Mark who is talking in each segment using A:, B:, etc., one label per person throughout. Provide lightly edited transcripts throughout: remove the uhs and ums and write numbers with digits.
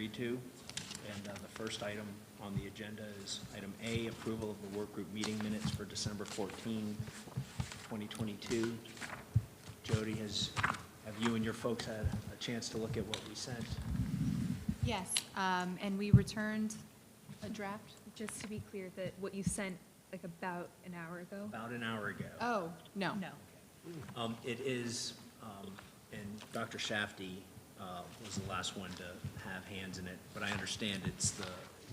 A: agreed to. And the first item on the agenda is item A, approval of the work group meeting minutes for December 14, 2022. Jody, have you and your folks had a chance to look at what we sent?
B: Yes, and we returned a draft, just to be clear, that what you sent like about an hour ago?
A: About an hour ago.
B: Oh, no. No.
A: It is, and Dr. Shafty was the last one to have hands in it, but I understand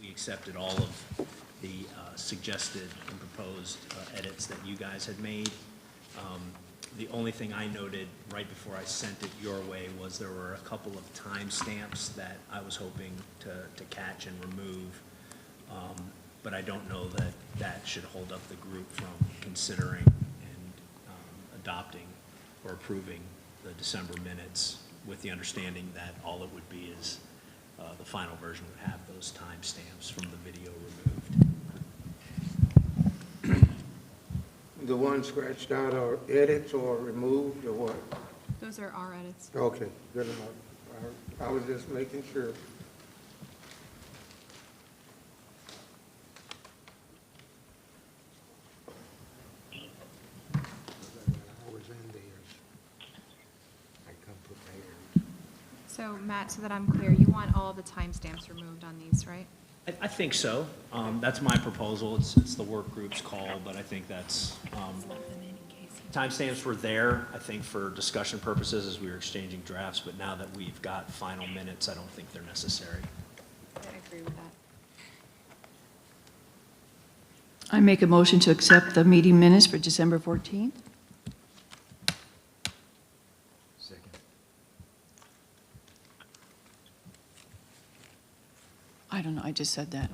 A: we accepted all of the suggested and proposed edits that you guys had made. The only thing I noted right before I sent it your way was there were a couple of timestamps that I was hoping to catch and remove, but I don't know that that should hold up the group from considering and adopting or approving the December minutes, with the understanding that all it would be is the final version would have those timestamps from the video removed.
C: The ones scratched out are edits or removed or what?
B: Those are our edits.
C: Okay, good enough. I was just making sure. I was in theirs. I come prepared.
B: So Matt, so that I'm clear, you want all the timestamps removed on these, right?
A: I think so. That's my proposal. It's the work group's call, but I think that's, timestamps were there, I think, for discussion purposes as we were exchanging drafts, but now that we've got final minutes, I don't think they're necessary.
B: I agree with that.
D: I make a motion to accept the meeting minutes for December 14th.
E: Second.
D: I don't know, I just said that.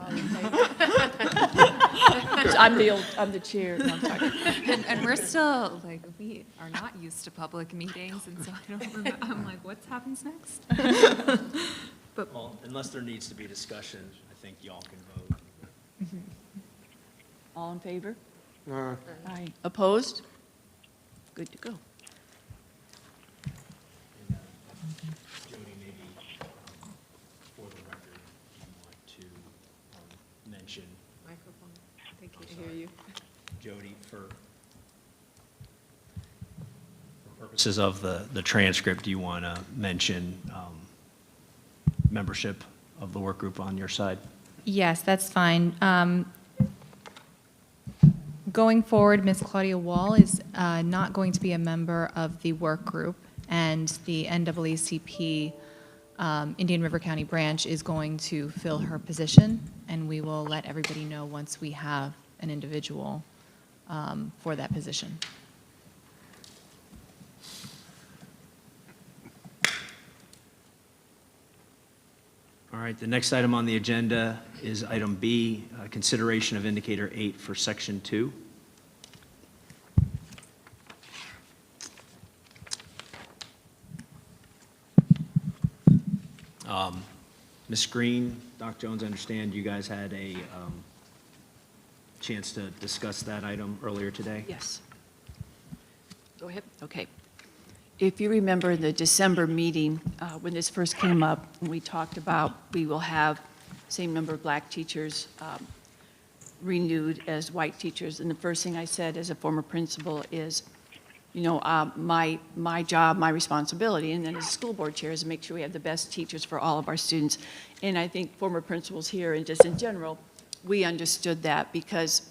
D: I'm the chair. No, I'm sorry.
F: And we're still, like, we are not used to public meetings, and so I don't remember, I'm like, what happens next?
A: Well, unless there needs to be discussion, I think y'all can vote.
D: All in favor?
C: Aye.
D: Aye. Opposed? Good to go.
A: And, Jody, maybe for the record, you want to mention,
F: Microphone, they can't
A: sorry.
F: hear you.
A: Jody, for purposes of the transcript, do you want to mention membership of the work group on your side?
B: Yes, that's fine. Going forward, Ms. Claudia Wall is not going to be a member of the work group, and the NAACP Indian River County branch is going to fill her position, and we will let everybody know once we have an individual for that position.
A: All right, the next item on the agenda is item B, consideration of indicator 8 for section 2. Ms. Green, Dr. Jones, I understand you guys had a chance to discuss that item earlier today?
D: Yes. Go ahead. Okay. If you remember the December meeting, when this first came up, we talked about we will have same number of black teachers renewed as white teachers. And the first thing I said as a former principal is, you know, my job, my responsibility, and then as a school board chair is to make sure we have the best teachers for all of our students. And I think former principals here and just in general, we understood that, because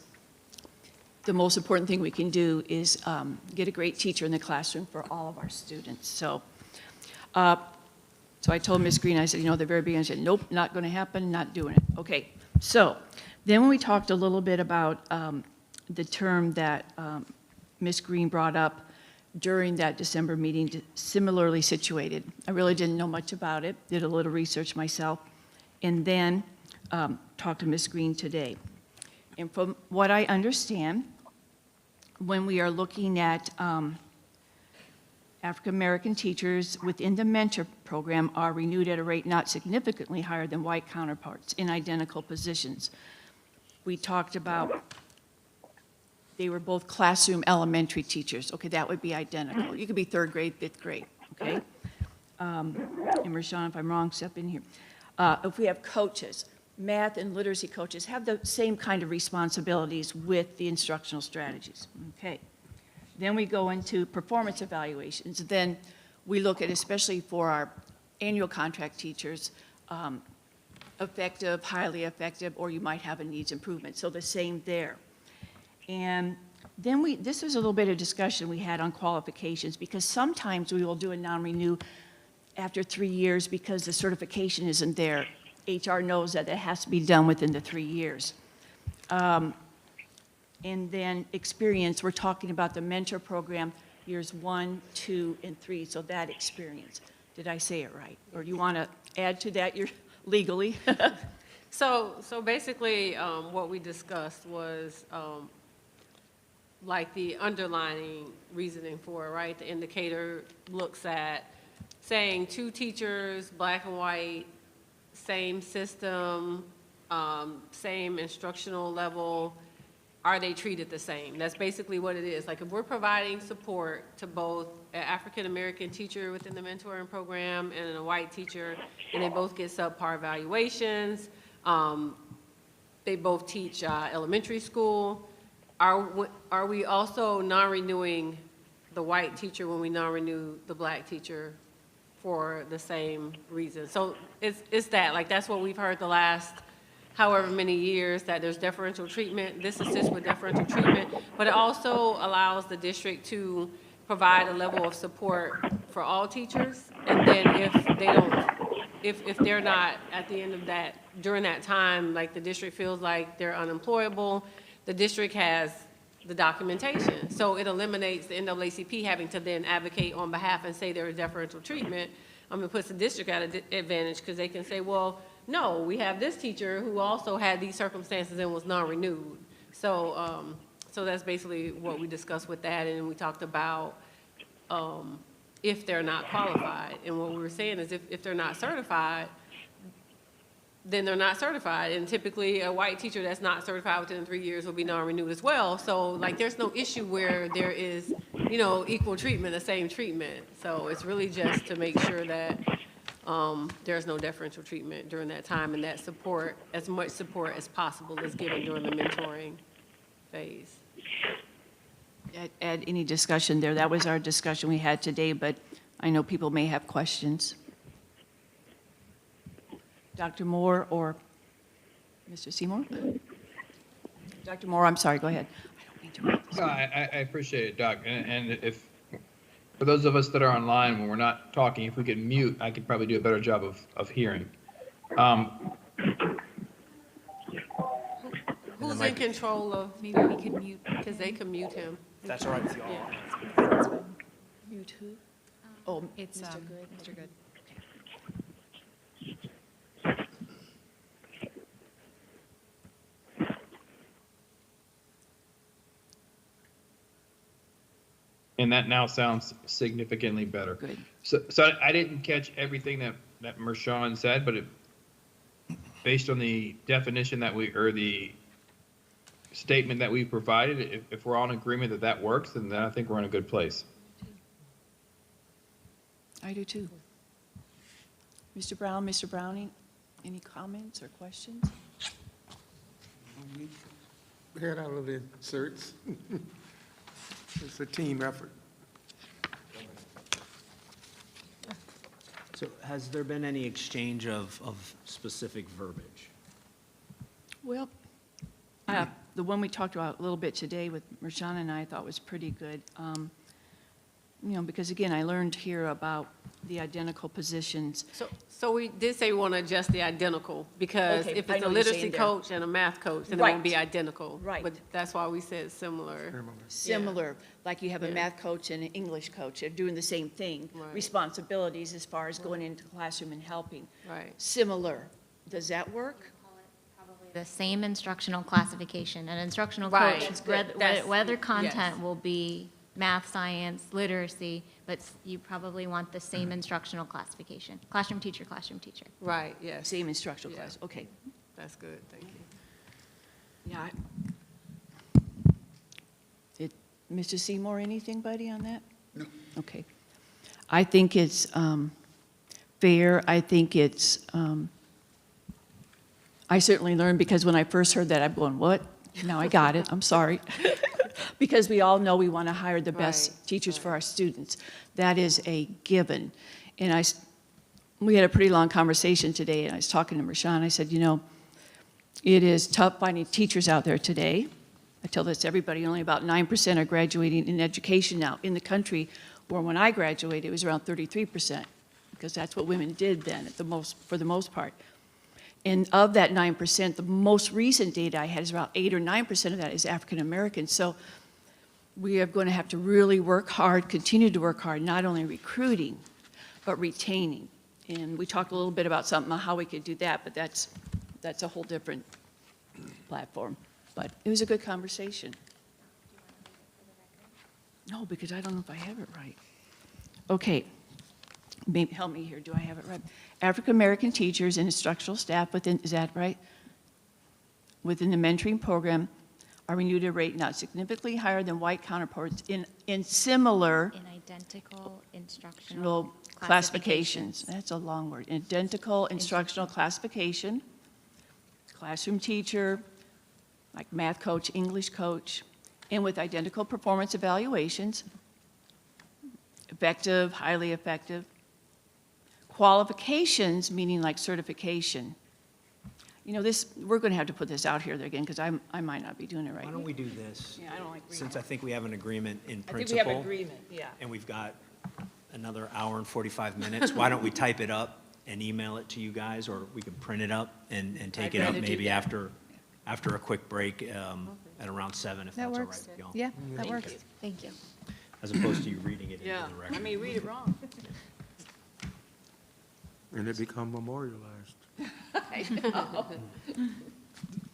D: the most important thing we can do is get a great teacher in the classroom for all of our students. So I told Ms. Green, I said, you know, at the very beginning, I said, nope, not going to happen, not doing it. Okay, so then when we talked a little bit about the term that Ms. Green brought up during that December meeting, similarly situated. I really didn't know much about it, did a little research myself, and then talked to Ms. Green today. And from what I understand, when we are looking at African-American teachers within the mentor program are renewed at a rate not significantly higher than white counterparts in identical positions. We talked about they were both classroom elementary teachers. Okay, that would be identical. You could be third grade, fifth grade, okay? And Rashawn, if I'm wrong, step in here. If we have coaches, math and literacy coaches have the same kind of responsibilities with the instructional strategies. Okay. Then we go into performance evaluations. Then we look at, especially for our annual contract teachers, effective, highly effective, or you might have a needs improvement. So the same there. And then this was a little bit of discussion we had on qualifications, because sometimes we will do a non-renew after 3 years because the certification isn't there. HR knows that it has to be done within the 3 years. And then experience, we're talking about the mentor program, years 1, 2, and 3, so that experience. Did I say it right? Or do you want to add to that legally?
E: So basically, what we discussed was like the underlining reasoning for it, right? The indicator looks at saying 2 teachers, black and white, same system, same instructional level, are they treated the same? That's basically what it is. Like if we're providing support to both an African-American teacher within the mentoring program and a white teacher, and they both get subpar evaluations, they both teach elementary school, are we also non-renewing the white teacher when we non-renew the black teacher for the same reason? So it's that, like that's what we've heard the last however many years, that there's deferential treatment. This assists with deferential treatment, but it also allows the district to provide a level of support for all teachers. And then if they don't, if they're not at the end of that, during that time, like the district feels like they're unemployable, the district has the documentation. So it eliminates the NAACP having to then advocate on behalf and say there is deferential treatment. It puts the district at an advantage because they can say, well, no, we have this teacher who also had these circumstances and was non-renewed. So, so that's basically what we discussed with that, and we talked about if they're not qualified. And what we were saying is if they're not certified, then they're not certified. And typically a white teacher that's not certified within 3 years will be non-renewed as well. So like there's no issue where there is, you know, equal treatment, the same treatment. So it's really just to make sure that there's no deferential treatment during that time, and that support, as much support as possible, is given during the mentoring phase.
D: Add any discussion there. That was our discussion we had today, but I know people may have questions. Dr. Moore or Mr. Seymour? Dr. Moore, I'm sorry, go ahead. I don't mean to interrupt this.
G: No, I appreciate it, Doc. And if, for those of us that are online, when we're not talking, if we could mute, I could probably do a better job of hearing.
E: Who's in control of,
F: Maybe we could mute.
E: because they can mute him.
H: That's all right with y'all.
E: Yeah.
D: Mute who? Oh,
F: It's
D: Mr. Good.
F: Mr. Good.
G: And that now sounds significantly better.
D: Good.
G: So I didn't catch everything that Mershawn said, but based on the definition that or the statement that we provided, if we're all in agreement that that works, then I think we're in a good place.
D: I do too. Mr. Brown, Mr. Browning, any comments or questions?
C: Get out of the inserts. It's a team effort.
A: So has there been any exchange of specific verbiage?
D: Well, the one we talked about a little bit today with Mershawn and I thought was pretty good. You know, because again, I learned here about the identical positions.
E: So we did say we want to adjust the identical, because
D: Okay,
E: if
D: I
E: it's
D: know
E: a
D: what you're
E: literacy
D: saying there.
E: coach and a math coach, then it
D: Right.
E: won't be identical.
D: Right.
E: But that's why we said similar.
D: Similar, like you have a
E: Yeah.
D: math coach and an English coach, they're doing the same thing.
E: Right.
D: Responsibilities as far as going into the classroom and helping.
E: Right.
D: Similar, does that work?
I: The same instructional classification. An instructional
E: Right.
I: coach,
E: That's-
I: whether
E: yes.
I: content will be math, science, literacy, but you probably want the same instructional classification. Classroom teacher, classroom teacher.
E: Right, yes.
D: Same instructional
E: Yeah.
D: class, okay.
E: That's good, thank you.
D: Yeah. Mr. Seymour, anything, buddy, on that? No. Okay. I think it's fair. I think it's I certainly learned, because when I first heard that, I'm going, what? Now I got it, I'm sorry. Because we all know we want to hire the best
E: Right,
D: teachers for our students. That is a given. And we had a pretty long conversation today, and I was talking to Marshawn. I said, it is tough finding teachers out there today. I tell this to everybody, only about 9% are graduating in education now in the country, where when I graduated, it was around 33%, because that's what women did then for the most part. And of that 9%, the most recent data I had is about 8 or 9% of that is African American. So we are going to have to really work hard, continue to work hard, not only recruiting, but retaining. And we talked a little bit about something, how we could do that, but that's a whole different platform. But it was a good conversation. No, because I don't know if I have it right. Okay, maybe help me here. Do I have it right? African American teachers and instructional staff is that right? Within the mentoring program are renewed at a rate not significantly higher than white counterparts in similar
I: In identical instructional
D: classifications. That's a long word. Identical instructional classification, classroom teacher, like math coach, English coach, and with identical performance evaluations, effective, highly effective. Qualifications, meaning like certification. We're going to have to put this out here again, because I might not be doing it right.
A: Why don't we do this?
D: Yeah, I don't like reading.
A: Since I think we have an agreement in
D: I think we
A: principle.
D: have agreement, yeah.
A: And we've got another hour and 45 minutes, why don't we type it up and email it to you guys, or we can print it up and take
D: I'd
A: it up
D: rather do
A: maybe
D: that.
A: after a quick break at around 7, if
B: That
A: that's all right
B: works.
A: with y'all.
B: Yeah, that works.
I: Thank you.
A: As opposed to you reading it into
D: Yeah,
A: the record.
D: I may read it wrong.
C: And it become memorialized.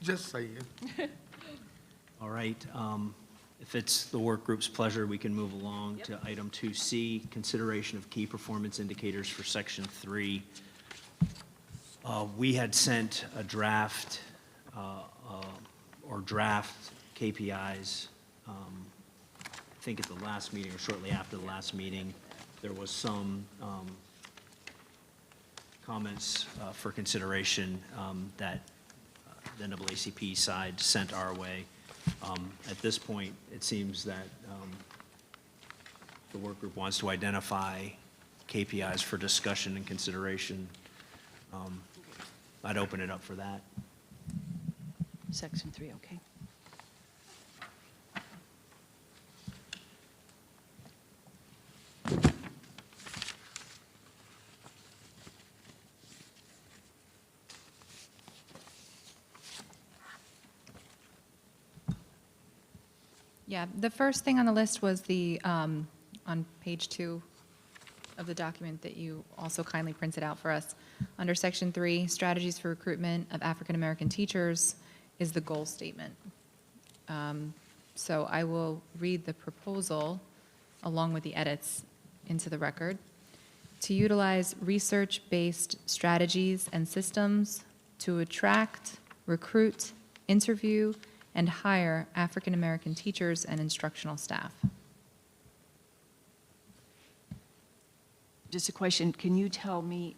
C: Just saying.
A: All right, if it's the work group's pleasure, we can move along to item 2C, consideration of key performance indicators for section 3. We had sent a draft KPIs, I think at the last meeting or shortly after the last meeting. There was some comments for consideration that the NAACP side sent our way. At this point, it seems that the work group wants to identify KPIs for discussion and consideration. I'd open it up for that.
D: Section 3, okay.
B: Yeah, the first thing on the list was on page 2 of the document that you also kindly printed out for us. Under section 3, strategies for recruitment of African-American teachers is the goal statement. So I will read the proposal along with the edits into the record. To utilize research-based strategies and systems to attract, recruit, interview, and hire African-American teachers and instructional staff.
D: Just a question, can you tell me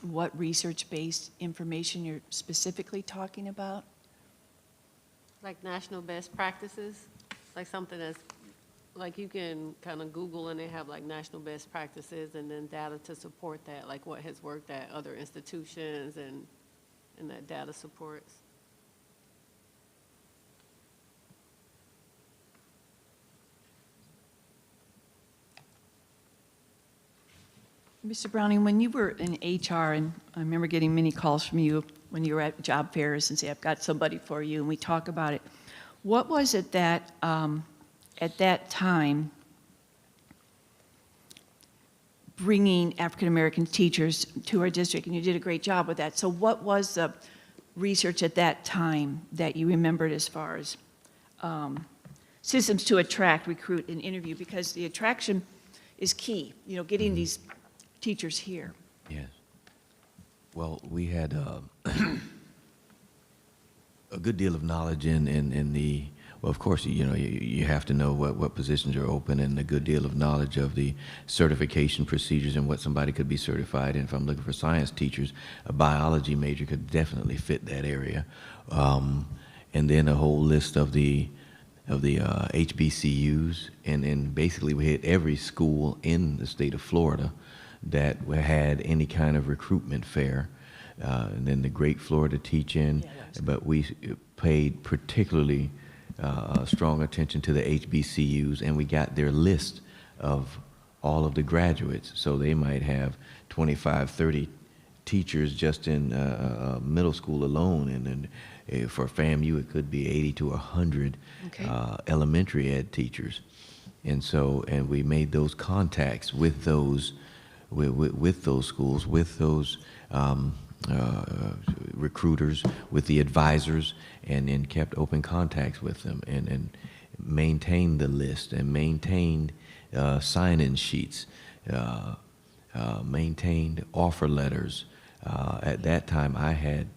D: what research-based information you're specifically talking about?
E: Like national best practices, like something that's, like you can kind of Google and they have like national best practices and then data to support that, like what has worked at other institutions and that data supports.
D: Mr. Browning, when you were in HR, and I remember getting many calls from you when you were at job fairs and say, I've got somebody for you, and we talk about it. What was it that, at that time, bringing African-American teachers to our district, and you did a great job with that. So what was the research at that time that you remembered as far as systems to attract, recruit, and interview? Because the attraction is key, getting these teachers here.
H: Yes. Well, we had a good deal of knowledge in the Well, of course, you have to know what positions are open and a good deal of knowledge of the certification procedures and what somebody could be certified in. If I'm looking for science teachers, a biology major could definitely fit that area. And then a whole list of the HBCUs, and basically we hit every school in the state of Florida that had any kind of recruitment fair. And then the Great Florida Teach-In, but we paid particularly strong attention to the HBCUs, and we got their list of all of the graduates. So they might have 25, 30 teachers just in middle school alone, and then for FAMU it could be 80 to 100 elementary ed teachers. And we made those contacts with those with those schools, with those recruiters, with the advisors, and then kept open contacts with them, and maintained the list, and maintained sign-in sheets, maintained offer letters. At that time, I had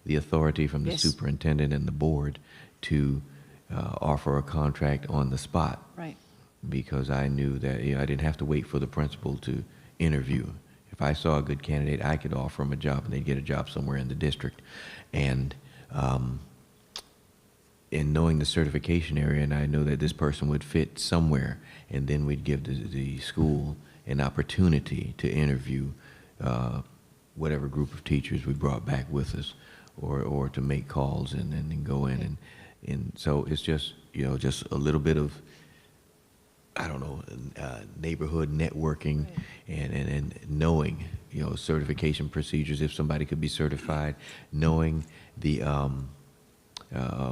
H: the authority from the superintendent and the board to offer a contract on the spot.
D: Right.
H: Because I knew that I didn't have to wait for the principal to interview. If I saw a good candidate, I could offer them a job, and they'd get a job somewhere in the district. And in knowing the certification area, and I know that this person would fit somewhere, and then we'd give the school an opportunity to interview whatever group of teachers we brought back with us, or to make calls and then go in. And so it's just, just a little bit of, I don't know, neighborhood networking, and knowing, certification procedures, if somebody could be certified, knowing the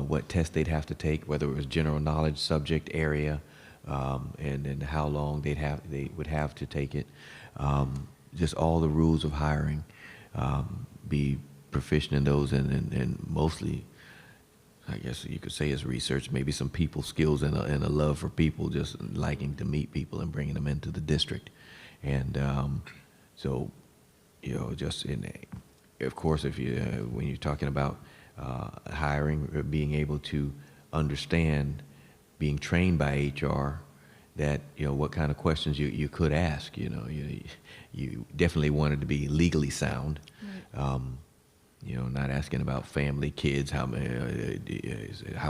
H: what test they'd have to take, whether it was general knowledge, subject area, and how long they would have to take it. Just all the rules of hiring, be proficient in those, and mostly, I guess you could say, as research, maybe some people skills and a love for people, just liking to meet people and bringing them into the district. And so, just of course, if when you're talking about hiring, or being able to understand, being trained by HR, that, what kind of questions you could ask, you definitely wanted to be legally sound. Right. Not asking about family, kids, how's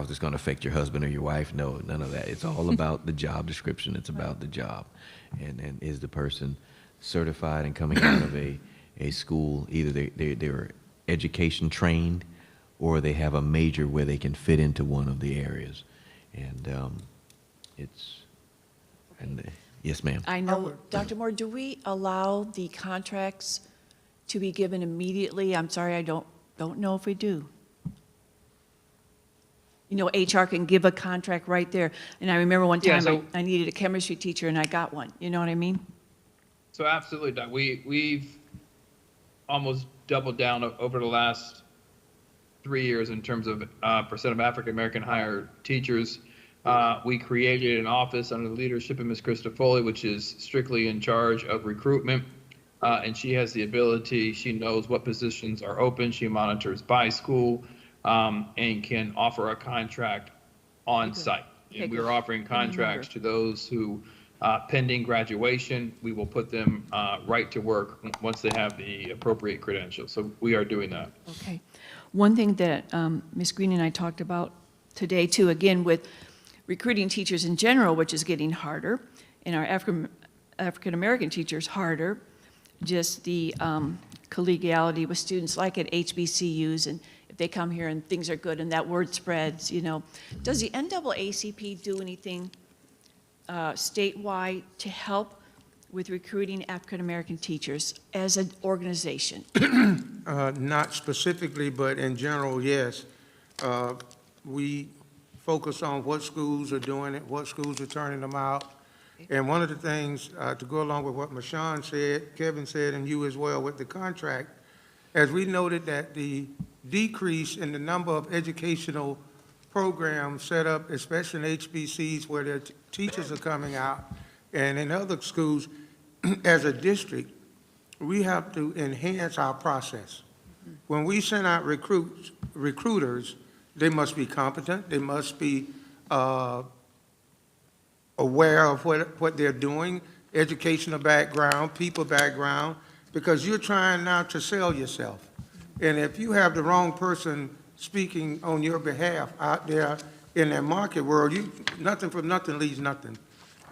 H: this going to affect your husband or your wife? No, none of that. It's all about the job description. It's about the job. And is the person certified and coming out of a school, either they're education trained, or they have a major where they can fit into one of the areas. And yes, ma'am.
D: I know, Dr. Moore, do we allow the contracts to be given immediately? I'm sorry, I don't know if we do. HR can give a contract right there. And I remember one time I needed a chemistry teacher, and I got one. You know what I mean?
G: So absolutely, Doc. We've almost doubled down over the last 3 years in terms of percent of African American hired teachers. We created an office under the leadership of Ms. Krista Foley, which is strictly in charge of recruitment. And she has the ability, she knows what positions are open, she monitors by school, and can offer a contract on site. And we're offering contracts to those who, pending graduation, we will put them right to work once they have the appropriate credentials. So we are doing that.
D: Okay. One thing that Ms. Green and I talked about today too, again, with recruiting teachers in general, which is getting harder, and our African American teachers harder, just the collegiality with students like at HBCUs, and if they come here and things are good and that word spreads, Does the NAACP do anything statewide to help with recruiting African American teachers as an organization?
C: Not specifically, but in general, yes. We focus on what schools are doing it, what schools are turning them out. And one of the things, to go along with what Mashawn said, Kevin said, and you as well with the contract, as we noted that the decrease in the number of educational programs set up, especially in HBCs where their teachers are coming out, and in other schools, as a district, we have to enhance our process. When we send out recruiters, they must be competent, they must be aware of what they're doing, educational background, people background, because you're trying now to sell yourself. And if you have the wrong person speaking on your behalf out there in that market world, nothing from nothing leaves nothing.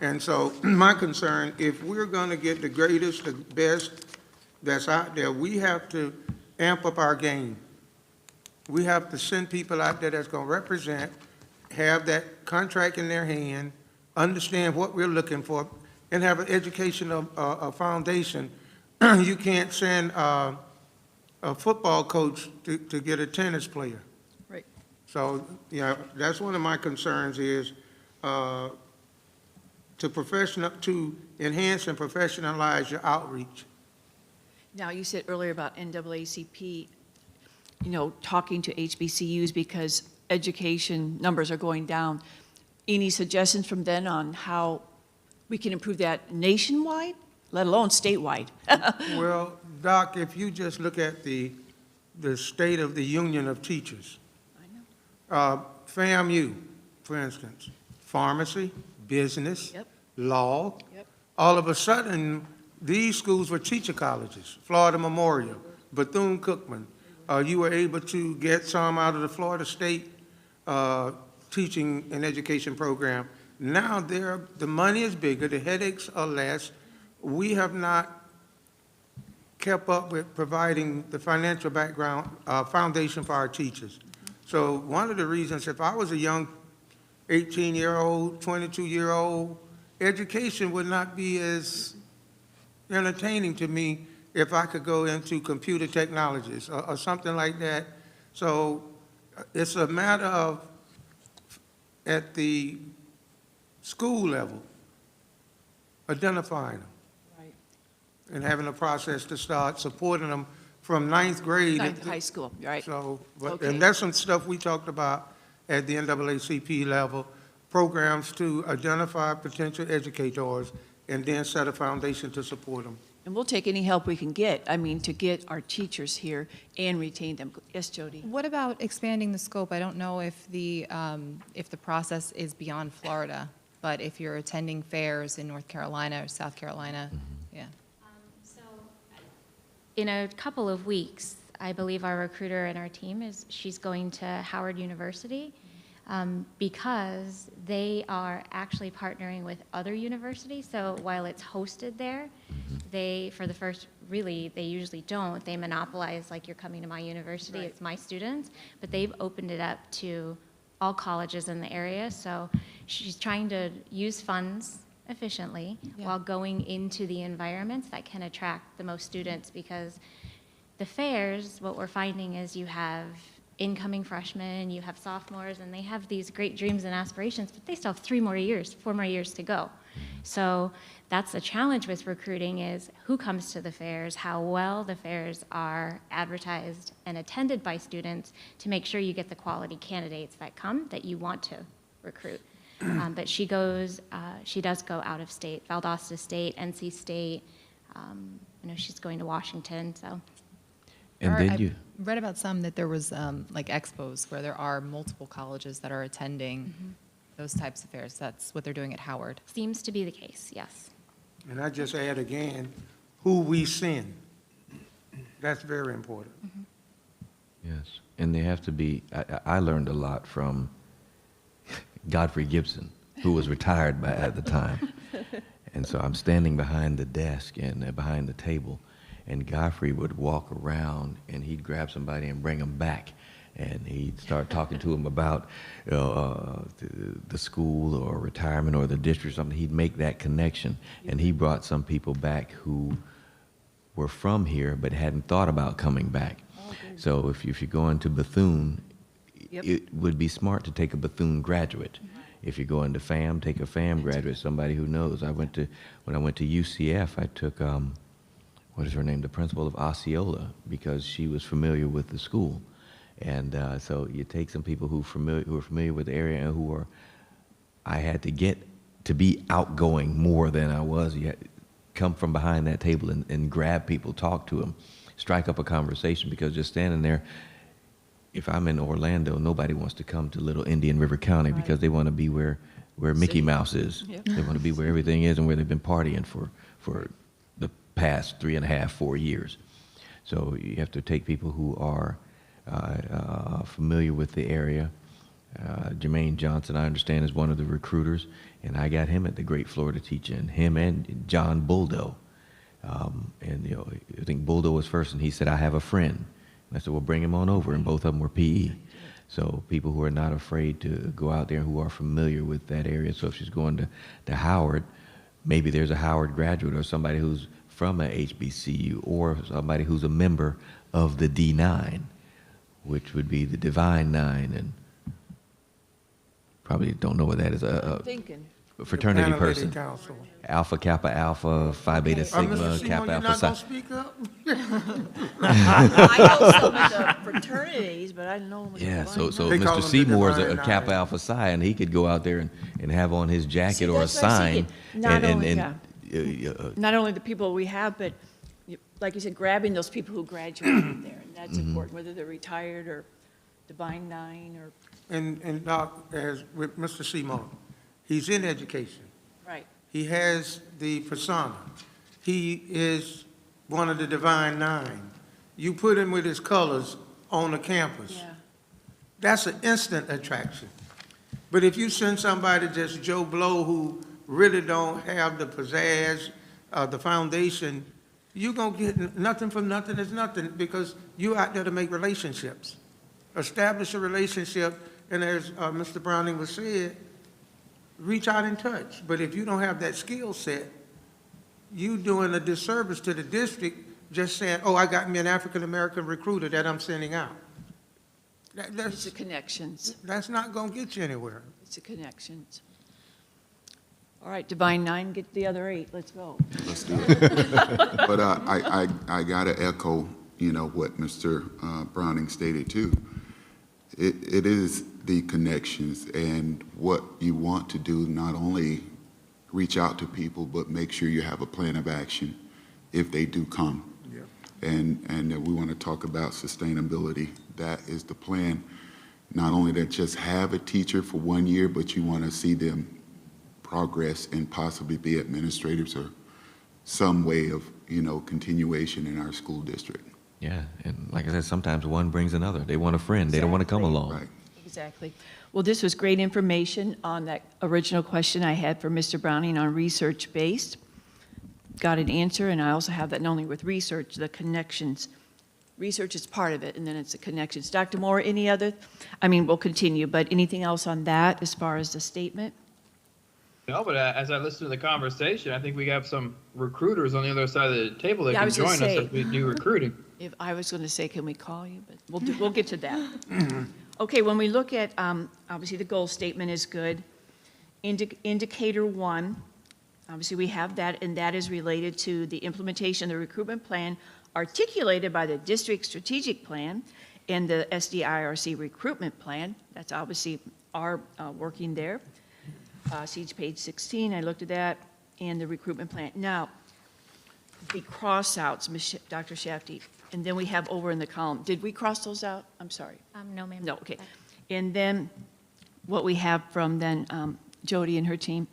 C: And so my concern, if we're going to get the greatest, the best that's out there, we have to amp up our game. We have to send people out there that's going to represent, have that contract in their hand, understand what we're looking for, and have an educational foundation. You can't send a football coach to get a tennis player.
D: Right.
C: So, yeah, that's one of my concerns is to enhance and professionalize your outreach.
D: Now, you said earlier about NAACP, talking to HBCUs because education numbers are going down. Any suggestions from them on how we can improve that nationwide, let alone statewide?
C: Well, Doc, if you just look at the state of the Union of Teachers, FAMU, for instance, pharmacy, business,
D: Yep.
C: law,
D: Yep.
C: all of a sudden, these schools were teacher colleges, Florida Memorial, Bethune-Cookman. You were able to get some out of the Florida State teaching and education program. Now the money is bigger, the headaches are less. We have not kept up with providing the financial background, foundation for our teachers. So one of the reasons, if I was a young 18-year-old, 22-year-old, education would not be as entertaining to me if I could go into computer technologies or something like that. So it's a matter of, at the school level, identifying them.
D: Right.
C: And having a process to start supporting them from ninth grade.
D: High school, right?
C: So,
D: Okay.
C: and that's some stuff we talked about at the NAACP level, programs to identify potential educators and then set a foundation to support them.
D: And we'll take any help we can get, to get our teachers here and retain them. Yes, Jody?
B: What about expanding the scope? I don't know if the process is beyond Florida, but if you're attending fairs in North Carolina or South Carolina, yeah.
I: So in a couple of weeks, I believe our recruiter and our team she's going to Howard University because they are actually partnering with other universities. So while it's hosted there, they usually don't. They monopolize, like, you're coming to my university,
D: Right.
I: It's my students, but they've opened it up to all colleges in the area. So she's trying to use funds efficiently while going into the environments that can attract the most students, because the fairs, what we're finding is you have incoming freshmen, you have sophomores, and they have these great dreams and aspirations, but they still have 4 more years to go. So that's the challenge with recruiting, is who comes to the fairs, how well the fairs are advertised and attended by students to make sure you get the quality candidates that come that you want to recruit. But she does go out of state, Valdosta State, NC State. She's going to Washington, so.
H: And then
B: I read about some that there was like expos where there are multiple colleges that are attending those types of fairs. That's what they're doing at Howard.
I: Seems to be the case, yes.
C: And I just add again, who we send. That's very important.
H: Yes, and they have to be, I learned a lot from Godfrey Gibson, who was retired at the time. And so I'm standing behind the desk and behind the table, and Godfrey would walk around and he'd grab somebody and bring them back. And he'd start talking to them about the school or retirement or the district or something. He'd make that connection. And he brought some people back who were from here but hadn't thought about coming back. So if you're going to Bethune, it would be smart to take a Bethune graduate. If you're going to FAM, take a FAM graduate, somebody who knows. When I went to UCF, I took, what is her name, the principal of Osceola, because she was familiar with the school. And so you take some people who are familiar with the area and I had to get to be outgoing more than I was. You had to come from behind that table and grab people, talk to them, strike up a conversation, because just standing there, if I'm in Orlando, nobody wants to come to little Indian River County
D: Right.
H: because they want to be where Mickey
D: City.
H: Mouse is.
D: Yep.
H: They want to be where everything is and where they've been partying for the past 3.5, 4 years. So you have to take people who are familiar with the area. Jermaine Johnson, I understand, is one of the recruiters, and I got him at the Great Florida Teach-In, him and John Buldo. And you know, I think Buldo was first, and he said, "I have a friend." And I said, "Well, bring him on over," and both of them were PE. So people who are not afraid to go out there, who are familiar with that area. So if she's going to Howard, maybe there's a Howard graduate or somebody who's from a HBCU or somebody who's a member of the D9, which would be the Divine Nine, and probably don't know what that is. A
D: Thinking.
H: fraternity
C: Analytic
H: person.
C: Council.
H: Alpha, Kappa, Alpha, Phi, Beta, Sigma,
C: Mr. Simon,
H: Kappa,
C: you're
H: Alpha,
C: not
H: Psi.
C: gonna speak up?
J: I know some of the fraternities, but I don't know. what the
H: Yeah, so
J: divine-
C: They call
H: Mr.
C: them
H: Seymour is
C: the
H: a
C: Divine
H: Kappa
C: Nine.
H: Alpha Psi, and he could go out there and have on his jacket
J: See,
H: or a
J: that's what I was
H: sign.
J: thinking. Not only-
D: Not only the people we have, but like you said, grabbing those people who graduated there, and that's important, whether they're retired or Divine Nine or,
C: And Doc, as with Mr. Seymour, he's in education.
D: right.
C: He has the persona. He is one of the Divine Nine. You put him with his colors on the campus.
D: Yeah.
C: That's an instant attraction. But if you send somebody just Joe Blow who really don't have the pizzazz, the foundation, you're gonna get nothing from nothing is nothing because you out there to make relationships. Establish a relationship, and as Mr. Browning was saying, reach out and touch. But if you don't have that skill set, you doing a disservice to the district just saying, oh, I got me an African-American recruiter that I'm sending out.
D: It's the connections.
C: That's not gonna get you anywhere.
D: It's the connections. All right, Divine Nine, get the other 8. Let's go.
K: But I got to echo, what Mr. Browning stated too. It is the connections and what you want to do, not only reach out to people, but make sure you have a plan of action if they do come.
C: Yeah.
K: And we want to talk about sustainability. That is the plan. Not only to just have a teacher for 1 year, but you want to see them progress and possibly be administrators or some way of, continuation in our school district.
H: Yeah, and like I said, sometimes one brings another. They want a friend. They don't want to come
D: Exactly.
H: along.
K: Right.
D: Exactly. Well, this was great information on that original question I had for Mr. Browning on research-based. Got an answer, and I also have that not only with research, the connections. Research is part of it, and then it's the connections. Dr. Moore, any other? We'll continue, but anything else on that as far as the statement?
G: No, but as I listen to the conversation, I think we have some recruiters on the other side of the table that
D: Yeah, I
G: can
D: was gonna
G: join us
D: say.
G: as we do recruiting.
D: If I was going to say, can we call you? But we'll get to that. Okay, when we look at, obviously, the goal statement is good. Indicator 1, obviously, we have that, and that is related to the implementation of the recruitment plan articulated by the district strategic plan and the SDIRC recruitment plan. That's obviously our working there. See page 16, I looked at that, and the recruitment plan. Now, the cross-outs, Dr. Shafty, and then we have over in the column. Did we cross those out? I'm sorry.
I: No, ma'am.
D: No, okay. And then what we have from then Jody and her team,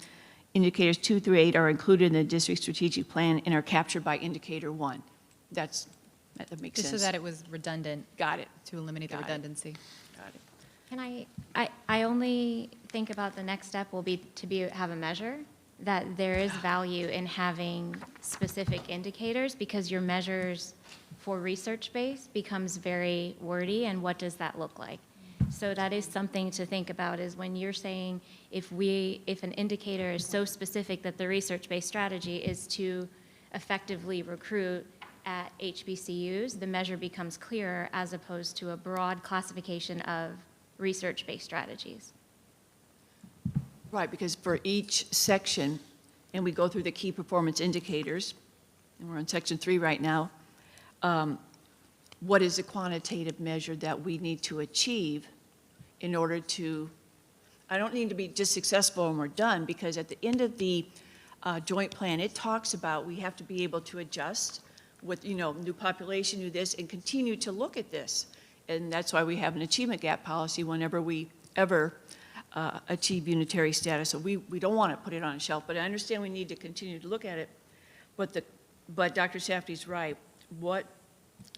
D: indicators 2 through 8 are included in the district strategic plan and are captured by indicator 1. That makes
B: Just
D: sense.
B: so that it was redundant,
D: Got it.
B: to eliminate the
D: Got it.
B: redundancy.
D: Got it.
I: Can I only think about the next step will be to have a measure, that there is value in having specific indicators because your measures for research-based becomes very wordy, and what does that look like? So that is something to think about, is when you're saying if an indicator is so specific that the research-based strategy is to effectively recruit at HBCUs, the measure becomes clearer as opposed to a broad classification of research-based strategies.
D: Right, because for each section, and we go through the key performance indicators, and we're on section 3 right now, what is the quantitative measure that we need to achieve in order to, I don't need to be just successful and we're done, because at the end of the joint plan, it talks about we have to be able to adjust with, new population, new this, and continue to look at this And that's why we have an achievement gap policy whenever we ever achieve unitary status. So we don't want to put it on a shelf, but I understand we need to continue to look at it. But Dr. Safdie's right.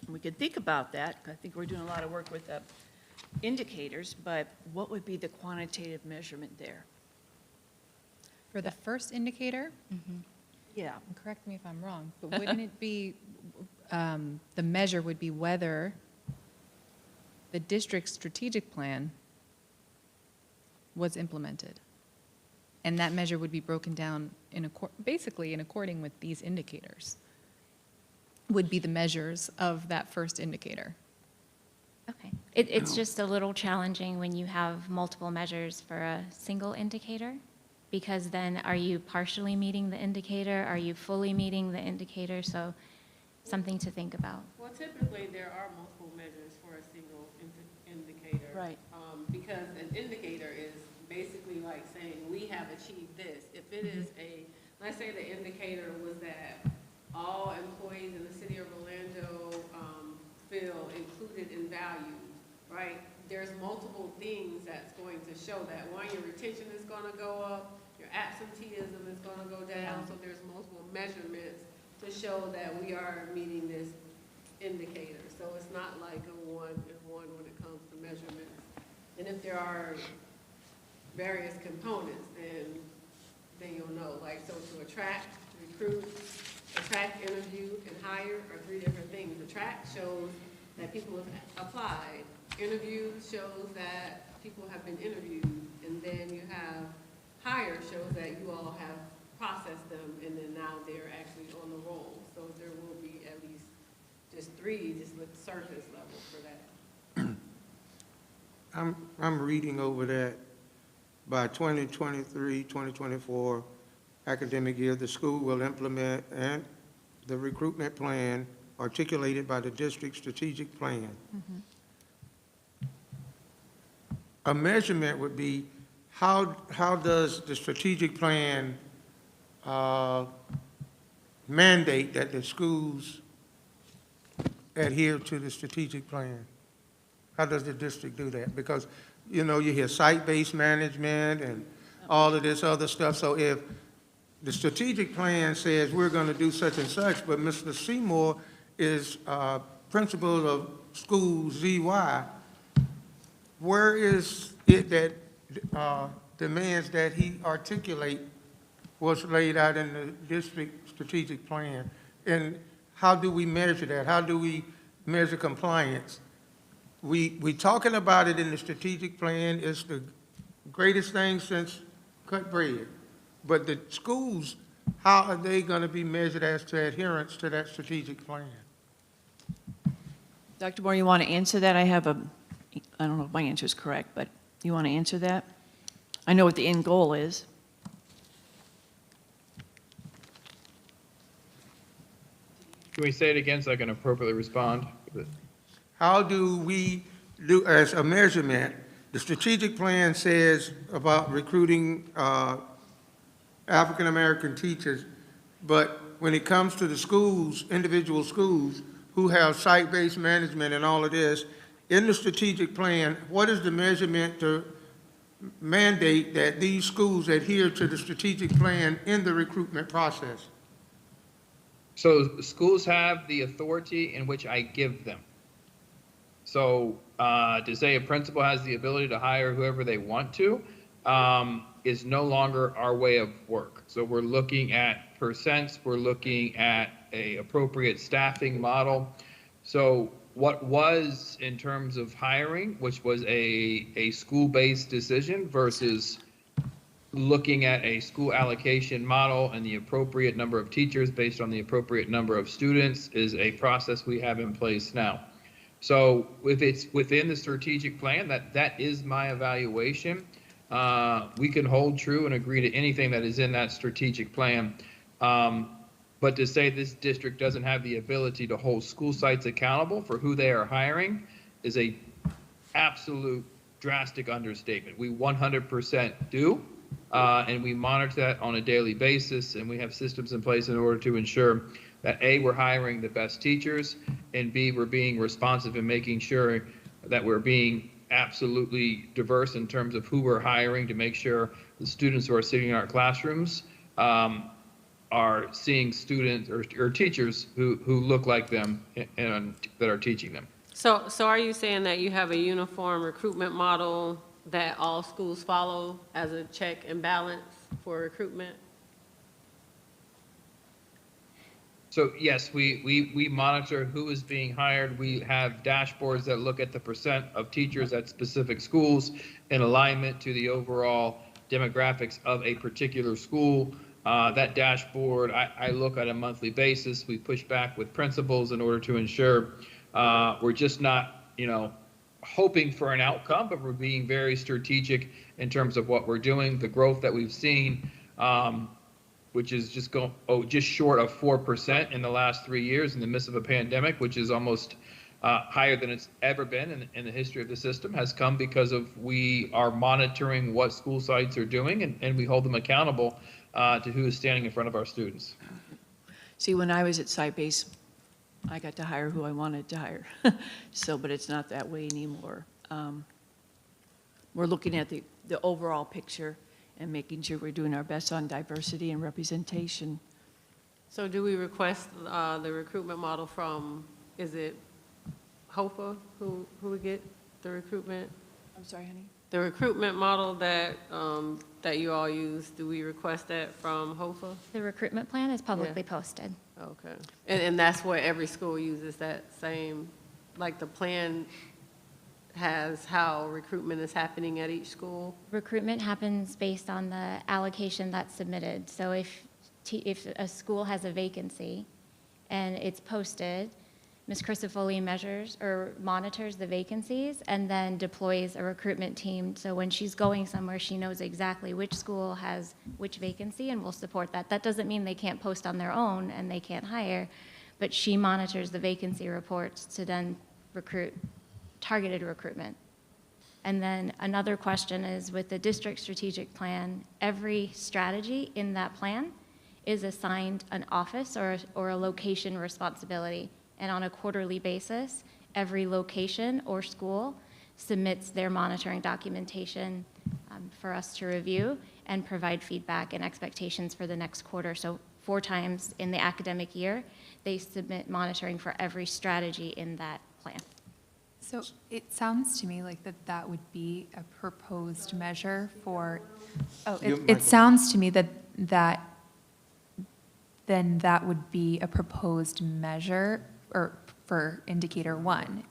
D: We could think about that. I think we're doing a lot of work with the indicators, but what would be the quantitative measurement there?
B: For the first indicator,
D: Yeah.
B: and correct me if I'm wrong, but wouldn't it be, the measure would be whether the district's strategic plan was implemented? And that measure would be broken down basically in according with these indicators, would be the measures of that first indicator.
I: Okay. It's just a little challenging when you have multiple measures for a single indicator, because then are you partially meeting the indicator? Are you fully meeting the indicator? So something to think about.
E: Well, typically, there are multiple measures for a single indicator.
D: Right.
E: Because an indicator is basically like saying, we have achieved this. If it is let's say the indicator was that all employees in the city of Orlando feel included and valued, right? There's multiple things that's going to show that. One, your retention is going to go up, your absenteeism is going to go down, so there's multiple measurements to show that we are meeting this indicator. So it's not like a one and one when it comes to measurements. And if there are various components, then you'll know. Like, so to attract, recruit, attract, interview, and hire are three different things. Attract shows that people have applied. Interview shows that people have been interviewed. And then you have hire shows that you all have processed them, and then now they're actually on the roll. So there will be at least just three, just with surface level for that.
C: I'm reading over that. By 2023, 2024 academic year, the school will implement and the recruitment plan articulated by the district strategic plan. A measurement would be how does the strategic plan mandate that the schools adhere to the strategic plan? How does the district do that? Because, you know, you hear site-based management and all of this other stuff. So if the strategic plan says we're going to do such and such, but Mr. Seymour is principal of school ZY, where is it that demands that he articulate what's laid out in the district strategic plan? And how do we measure that? How do we measure compliance? We talking about it in the strategic plan. It's the greatest thing since cut bread. But the schools, how are they going to be measured as to adherence to that strategic plan?
D: Dr. Moore, you want to answer that? I don't know if my answer is correct, but you want to answer that? I know what the end goal is.
G: Can we say it again so I can appropriately respond?
C: How do we do, as a measurement, the strategic plan says about recruiting African-American teachers, but when it comes to the schools, individual schools, who have site-based management and all of this, in the strategic plan, what is the measurement to mandate that these schools adhere to the strategic plan in the recruitment process?
G: So schools have the authority in which I give them. So to say a principal has the ability to hire whoever they want to is no longer our way of work. So we're looking at percents, we're looking at a appropriate staffing model. So what was in terms of hiring, which was a school-based decision versus looking at a school allocation model and the appropriate number of teachers based on the appropriate number of students, is a process we have in place now. So if it's within the strategic plan, that is my evaluation. We can hold true and agree to anything that is in that strategic plan. But to say this district doesn't have the ability to hold school sites accountable for who they are hiring is a absolute drastic understatement. We 100% do, and we monitor that on a daily basis, and we have systems in place in order to ensure that A, we're hiring the best teachers, and B, we're being responsive and making sure that we're being absolutely diverse in terms of who we're hiring to make sure the students who are sitting in our classrooms are seeing students or teachers who look like them and that are teaching them.
E: So are you saying that you have a uniform recruitment model that all schools follow as a check and balance for recruitment?
G: So yes, we monitor who is being hired. We have dashboards that look at the percent of teachers at specific schools in alignment to the overall demographics of a particular school. That dashboard, I look at a monthly basis. We push back with principals in order to ensure we're just not, hoping for an outcome, but we're being very strategic in terms of what we're doing. The growth that we've seen, which is just short of 4% in the last 3 years in the midst of a pandemic, which is almost higher than it's ever been in the history of the system, has come because of we are monitoring what school sites are doing, and we hold them accountable to who is standing in front of our students.
D: See, when I was at Site-Base, I got to hire who I wanted to hire. But it's not that way anymore. We're looking at the overall picture and making sure we're doing our best on diversity and representation.
E: So do we request the recruitment model from, is it HOPA who would get the recruitment?
D: I'm sorry, honey?
E: The recruitment model that you all use, do we request that from HOPA?
I: The recruitment plan is publicly posted.
E: Okay. And that's what every school uses, that same, like the plan has how recruitment is happening at each school?
I: Recruitment happens based on the allocation that's submitted. So if a school has a vacancy and it's posted, Ms. Crisafulli measures or monitors the vacancies and then deploys a recruitment team. So when she's going somewhere, she knows exactly which school has which vacancy and will support that. That doesn't mean they can't post on their own and they can't hire, but she monitors the vacancy reports to then recruit targeted recruitment. And then another question is, with the district strategic plan, every strategy in that plan is assigned an office or a location responsibility. And on a quarterly basis, every location or school submits their monitoring documentation for us to review and provide feedback and expectations for the next quarter. So 4 times in the academic year, they submit monitoring for every strategy in that plan.
F: So it sounds to me like that would be a proposed measure for, it sounds to me that then that would be a proposed measure or for indicator 1.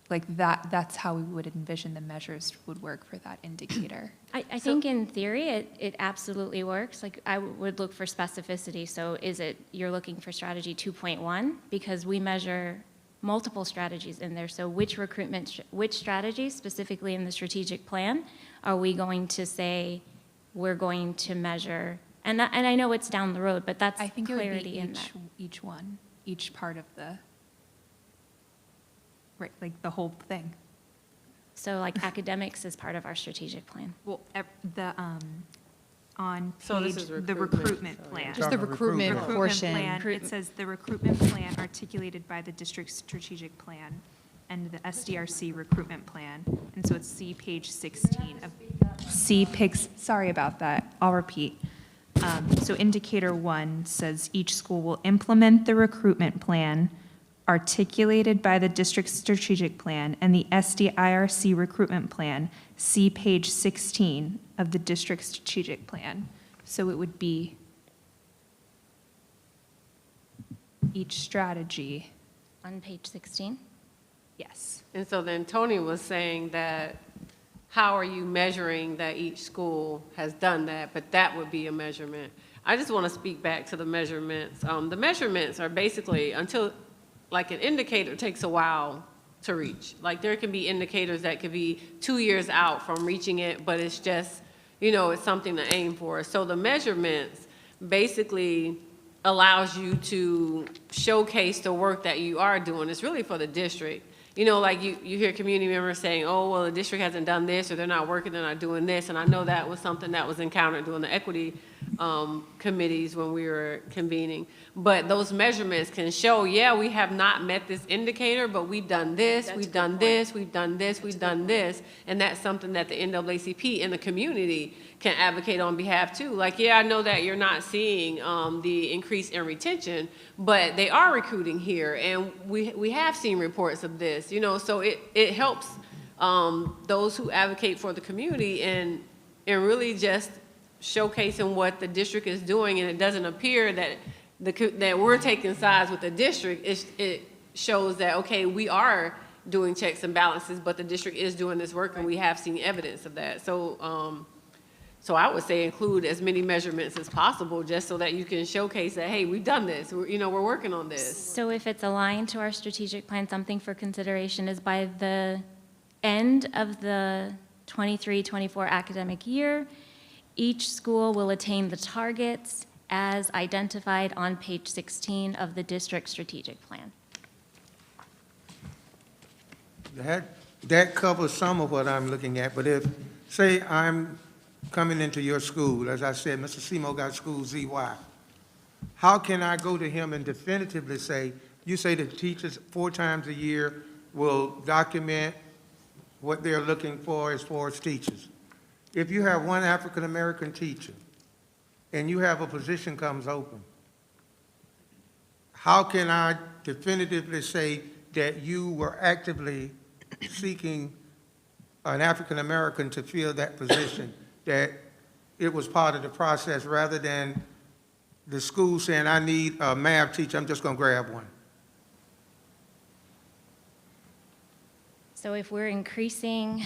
F: Like that's how we would envision the measures would work for that indicator.
I: I think in theory, it absolutely works. Like I would look for specificity. So is it, you're looking for strategy 2.1? Because we measure multiple strategies in there. So which strategies specifically in the strategic plan are we going to say we're going to measure? And I know it's down the road, but that's
F: I think
I: clarity
F: it would
I: in
F: be
I: that.
F: each one, each part of the, right, like the whole thing.
I: So like academics is part of our strategic plan.
F: Well, on
E: So this
F: page,
E: is
F: the
E: recruitment.
F: recruitment plan.
B: Just the recruitment
F: Recruitment
B: portion.
F: plan, it says the recruitment plan articulated by the district's strategic plan and the SDRC recruitment plan. And so it's see page 16 of sorry about that, I'll repeat. So indicator 1 says each school will implement the recruitment plan articulated by the district's strategic plan and the SDIRC recruitment plan, see page 16 of the district's strategic plan. So it would be each strategy.
I: On page 16?
F: Yes.
E: And so then Tony was saying that, how are you measuring that each school has done that? But that would be a measurement. I just want to speak back to the measurements. The measurements are basically until, like an indicator takes a while to reach. Like there can be indicators that could be 2 years out from reaching it, but it's just, it's something to aim for. So the measurements basically allows you to showcase the work that you are doing. It's really for the district. Like you hear community members saying, oh, well, the district hasn't done this, or they're not working, they're not doing this. And I know that was something that was encountered during the equity committees when we were convening. But those measurements can show, yeah, we have not met this indicator, but we've done this, we've done this, we've done this, we've done this. And that's something that the NAACP and the community can advocate on behalf too. Like, yeah, I know that you're not seeing the increase in retention, but they are recruiting here. And we have seen reports of this, you know, so it helps those who advocate for the community and really just showcasing what the district is doing, and it doesn't appear that that we're taking sides with the district. It shows that, okay, we are doing checks and balances, but the district is doing this work, and we have seen evidence of that. So, so I would say include as many measurements as possible, just so that you can showcase that, hey, we've done this. You know, we're working on this.
I: So if it's aligned to our strategic plan, something for consideration is by the end of the 23-24 academic year, each school will attain the targets as identified on page 16 of the district strategic plan.
C: That covers some of what I'm looking at, but if, say I'm coming into your school, as I said, Mr. Seymour got school ZY, how can I go to him and definitively say, you say the teachers 4 times a year will document what they're looking for as far as teachers? If you have one African-American teacher and you have a position comes open, how can I definitively say that you were actively seeking an African-American to fill that position, that it was part of the process rather than the school saying, I need a math teacher, I'm just going to grab one?
I: So if we're increasing,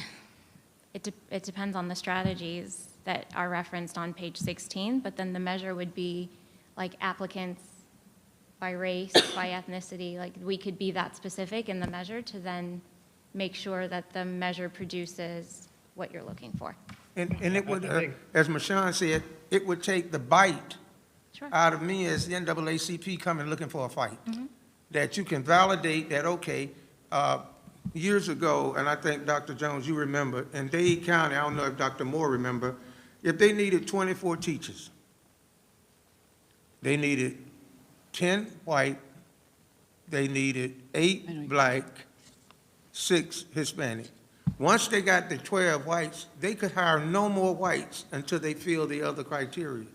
I: it depends on the strategies that are referenced on page 16, but then the measure would be like applicants by race, by ethnicity. Like, we could be that specific in the measure to then make sure that the measure produces what you're looking for.
C: And it would, as Mashawn said, it would take the bite out of me as the NAACP coming looking for a fight. That you can validate that, okay, years ago, and I think Dr. Jones, you remember, in Dade County, I don't know if Dr. Moore remember, if they needed 24 teachers, they needed 10 white, they needed 8 black, 6 Hispanic. Once they got the 12 whites, they could hire no more whites until they filled the other criteria.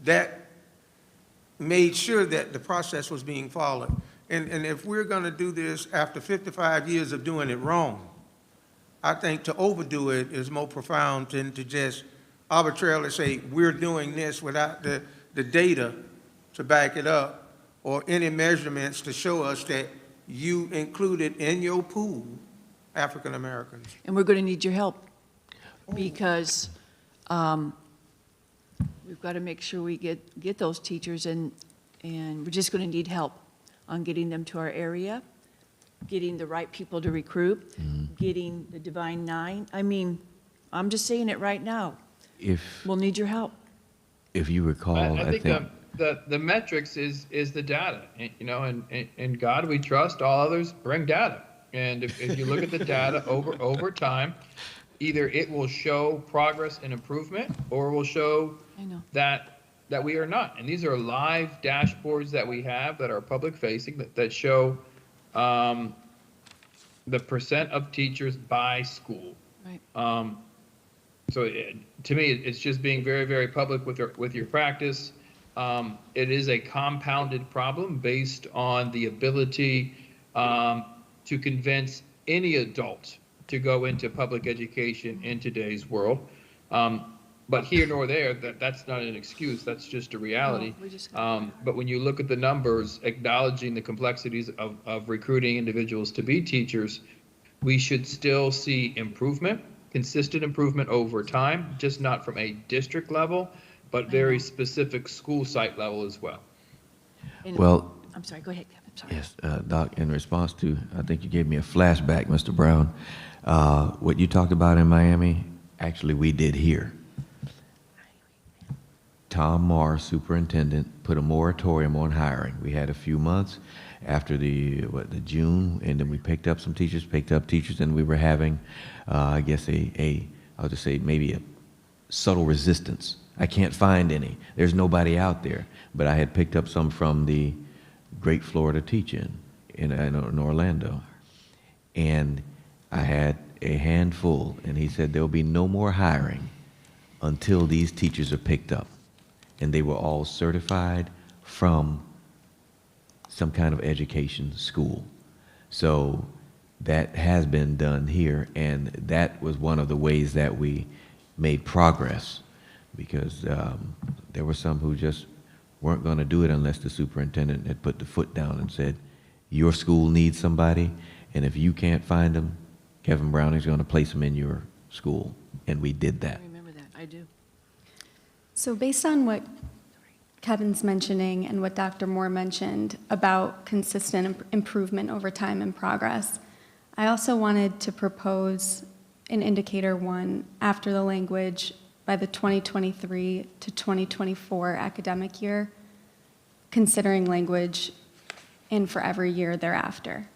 C: That made sure that the process was being followed. And if we're going to do this after 55 years of doing it wrong, I think to overdo it is more profound than to just arbitrarily say, we're doing this without the data to back it up or any measurements to show us that you included in your pool African Americans.
D: And we're going to need your help because we've got to make sure we get those teachers, and we're just going to need help on getting them to our area, getting the right people to recruit, getting the Divine Nine. I mean, I'm just saying it right now. We'll need your help.
H: If you recall,
G: I think the metrics is the data, you know, and in God we trust, all others bring data. And if you look at the data over time, either it will show progress and improvement, or it will show that we are not. And these are live dashboards that we have that are public facing that show the percent of teachers by school.
D: Right.
G: So to me, it's just being very, very public with your practice. It is a compounded problem based on the ability to convince any adult to go into public education in today's world. But here nor there, that's not an excuse, that's just a reality. But when you look at the numbers, acknowledging the complexities of recruiting individuals to be teachers, we should still see improvement, consistent improvement over time, just not from a district level, but very specific school site level as well.
H: Well,
D: I'm sorry, go ahead, Kevin. Sorry.
H: yes, Doc, in response to, I think you gave me a flashback, Mr. Brown. What you talked about in Miami, actually we did here. Tom Marr, superintendent, put a moratorium on hiring. We had a few months after the June, and then we picked up teachers, and we were having, I guess I'll just say maybe a subtle resistance I can't find any. There's nobody out there. But I had picked up some from the Great Florida Teach-In in Orlando. And I had a handful, and he said there will be no more hiring until these teachers are picked up. And they were all certified from some kind of education school. So that has been done here, and that was one of the ways that we made progress, because there were some who just weren't going to do it unless the superintendent had put the foot down and said, your school needs somebody, and if you can't find them, Kevin Browning's going to place them in your school. And we did that.
D: I remember that, I do.
L: So based on what Kevin's mentioning and what Dr. Moore mentioned about consistent improvement over time and progress, I also wanted to propose an indicator 1 after the language by the 2023 to 2024 academic year, considering language and for every year thereafter.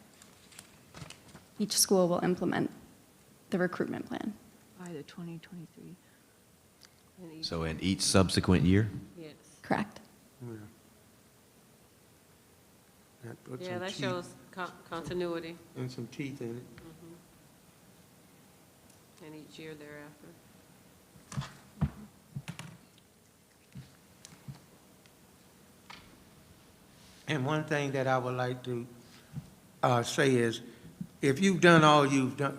L: Each school will implement the recruitment plan.
D: By the 2023.
H: So in each subsequent year?
E: Yes.
L: Correct.
C: That puts
E: Yeah,
C: some
E: that
C: teeth-
E: shows continuity
C: And some teeth in it.
E: in each year thereafter.
C: And one thing that I would like to say is, if you've done all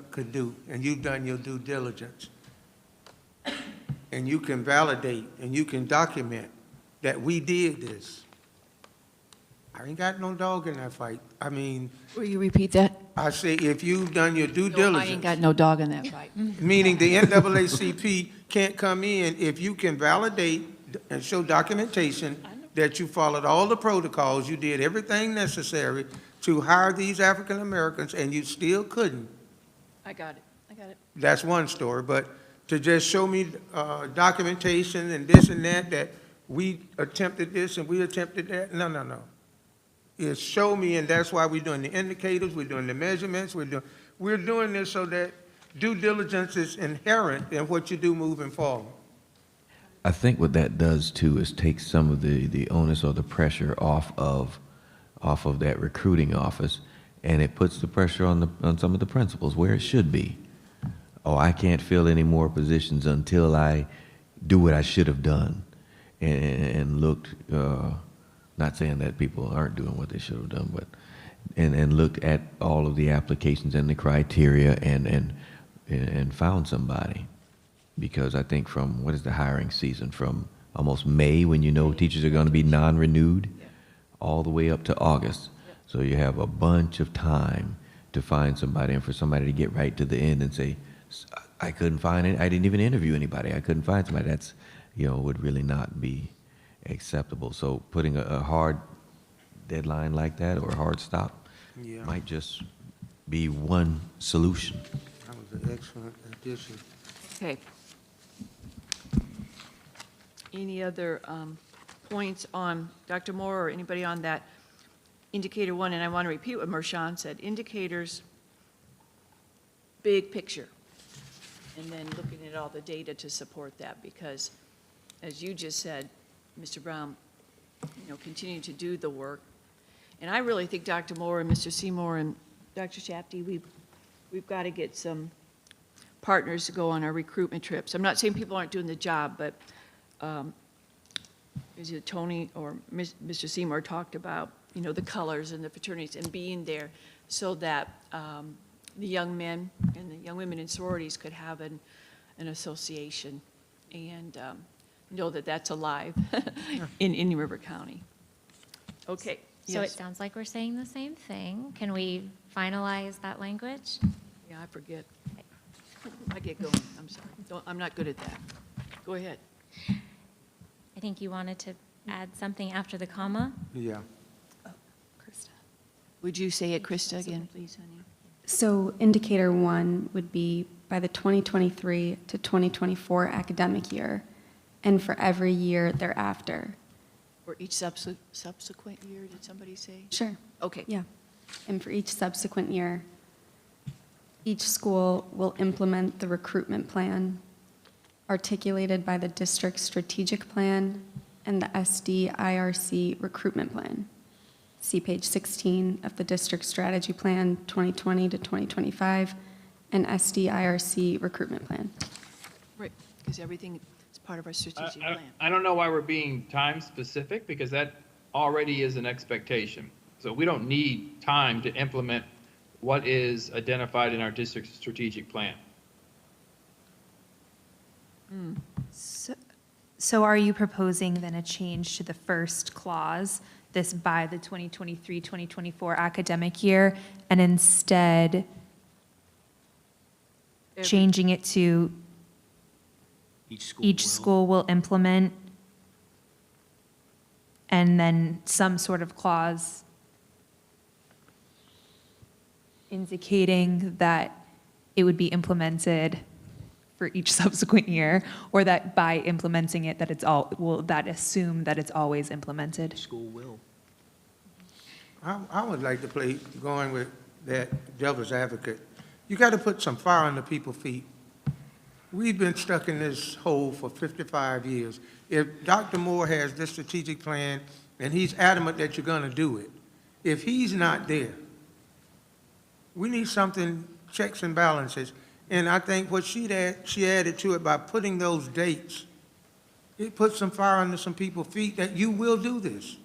C: could do, and you've done your due diligence, and you can validate, and you can document that we did this, I ain't got no dog in that fight. I mean,
D: Will you repeat that?
C: I say, if you've done your due
D: No,
C: diligence.
D: I ain't got no dog in that fight.
C: Meaning the NAACP can't come in if you can validate and show documentation that you followed all the protocols, you did everything necessary to hire these African Americans, and you still couldn't.
D: I got it, I got it.
C: That's one story, but to just show me documentation and this and that we attempted this and we attempted that, no, no, no. It's show me, and that's why we're doing the indicators, we're doing the measurements, we're doing this so that due diligence is inherent in what you do moving forward.
H: I think what that does too is take some of the onus or the pressure off of that recruiting office, and it puts the pressure on some of the principals where it should be. Oh, I can't fill any more positions until I do what I should have done, and looked. Not saying that people aren't doing what they should have done, but and looked at all of the applications and the criteria and found somebody. Because I think from, what is the hiring season, from almost May, when you know teachers are going to be non-renewed, all the way up to August. So you have a bunch of time to find somebody, and for somebody to get right to the end and say, I couldn't find it, I didn't even interview anybody, I couldn't find somebody, that's, would really not be acceptable. So putting a hard deadline like that, or a hard stop, might just be one solution.
C: That was an excellent addition.
D: Okay. Any other points on, Dr. Moore or anybody on that indicator 1? And I want to repeat what Mershawn said. Indicators, big picture. And then looking at all the data to support that, because as you just said, Mr. Brown, continue to do the work. And I really think Dr. Moore and Mr. Seymour and Dr. Shafty, we've got to get some partners to go on our recruitment trips. I'm not saying people aren't doing the job, but is it Tony or Mr. Seymour talked about, the colors and the fraternities and being there so that the young men and the young women in sororities could have an association and know that that's alive in Indian River County. Okay.
I: So it
D: Yes.
I: sounds like we're saying the same thing. Can we finalize that language?
D: Yeah, I forget. I get going. I'm sorry. I'm not good at that. Go ahead.
I: I think you wanted to add something after the comma?
C: Yeah.
D: Would you say it, Krista, again, please, honey?
L: So indicator 1 would be by the 2023 to 2024 academic year, and for every year thereafter.
D: Or each subsequent year, did somebody say?
L: Sure.
D: Okay.
L: Yeah. And for each subsequent year, each school will implement the recruitment plan articulated by the district's strategic plan and the SDIRC recruitment plan. See page 16 of the district strategy plan 2020 to 2025 and SDIRC recruitment plan.
D: Right, because everything is part of our strategic plan.
G: I don't know why we're being time specific, because that already is an expectation. So we don't need time to implement what is identified in our district strategic plan.
F: So are you proposing then a change to the first clause, this by the 2023-2024 academic year, and instead changing it to each school will implement, and then some sort of clause indicating that it would be implemented for each subsequent year, or that by implementing it, that it's all, will that assume that it's always implemented?
A: School will.
C: I would like to play going with that devil's advocate. You got to put some fire under people's feet. We've been stuck in this hole for 55 years. If Dr. Moore has this strategic plan and he's adamant that you're going to do it, if he's not there, we need something, checks and balances. And I think what she added to it by putting those dates, it puts some fire under some people's feet that you will do this.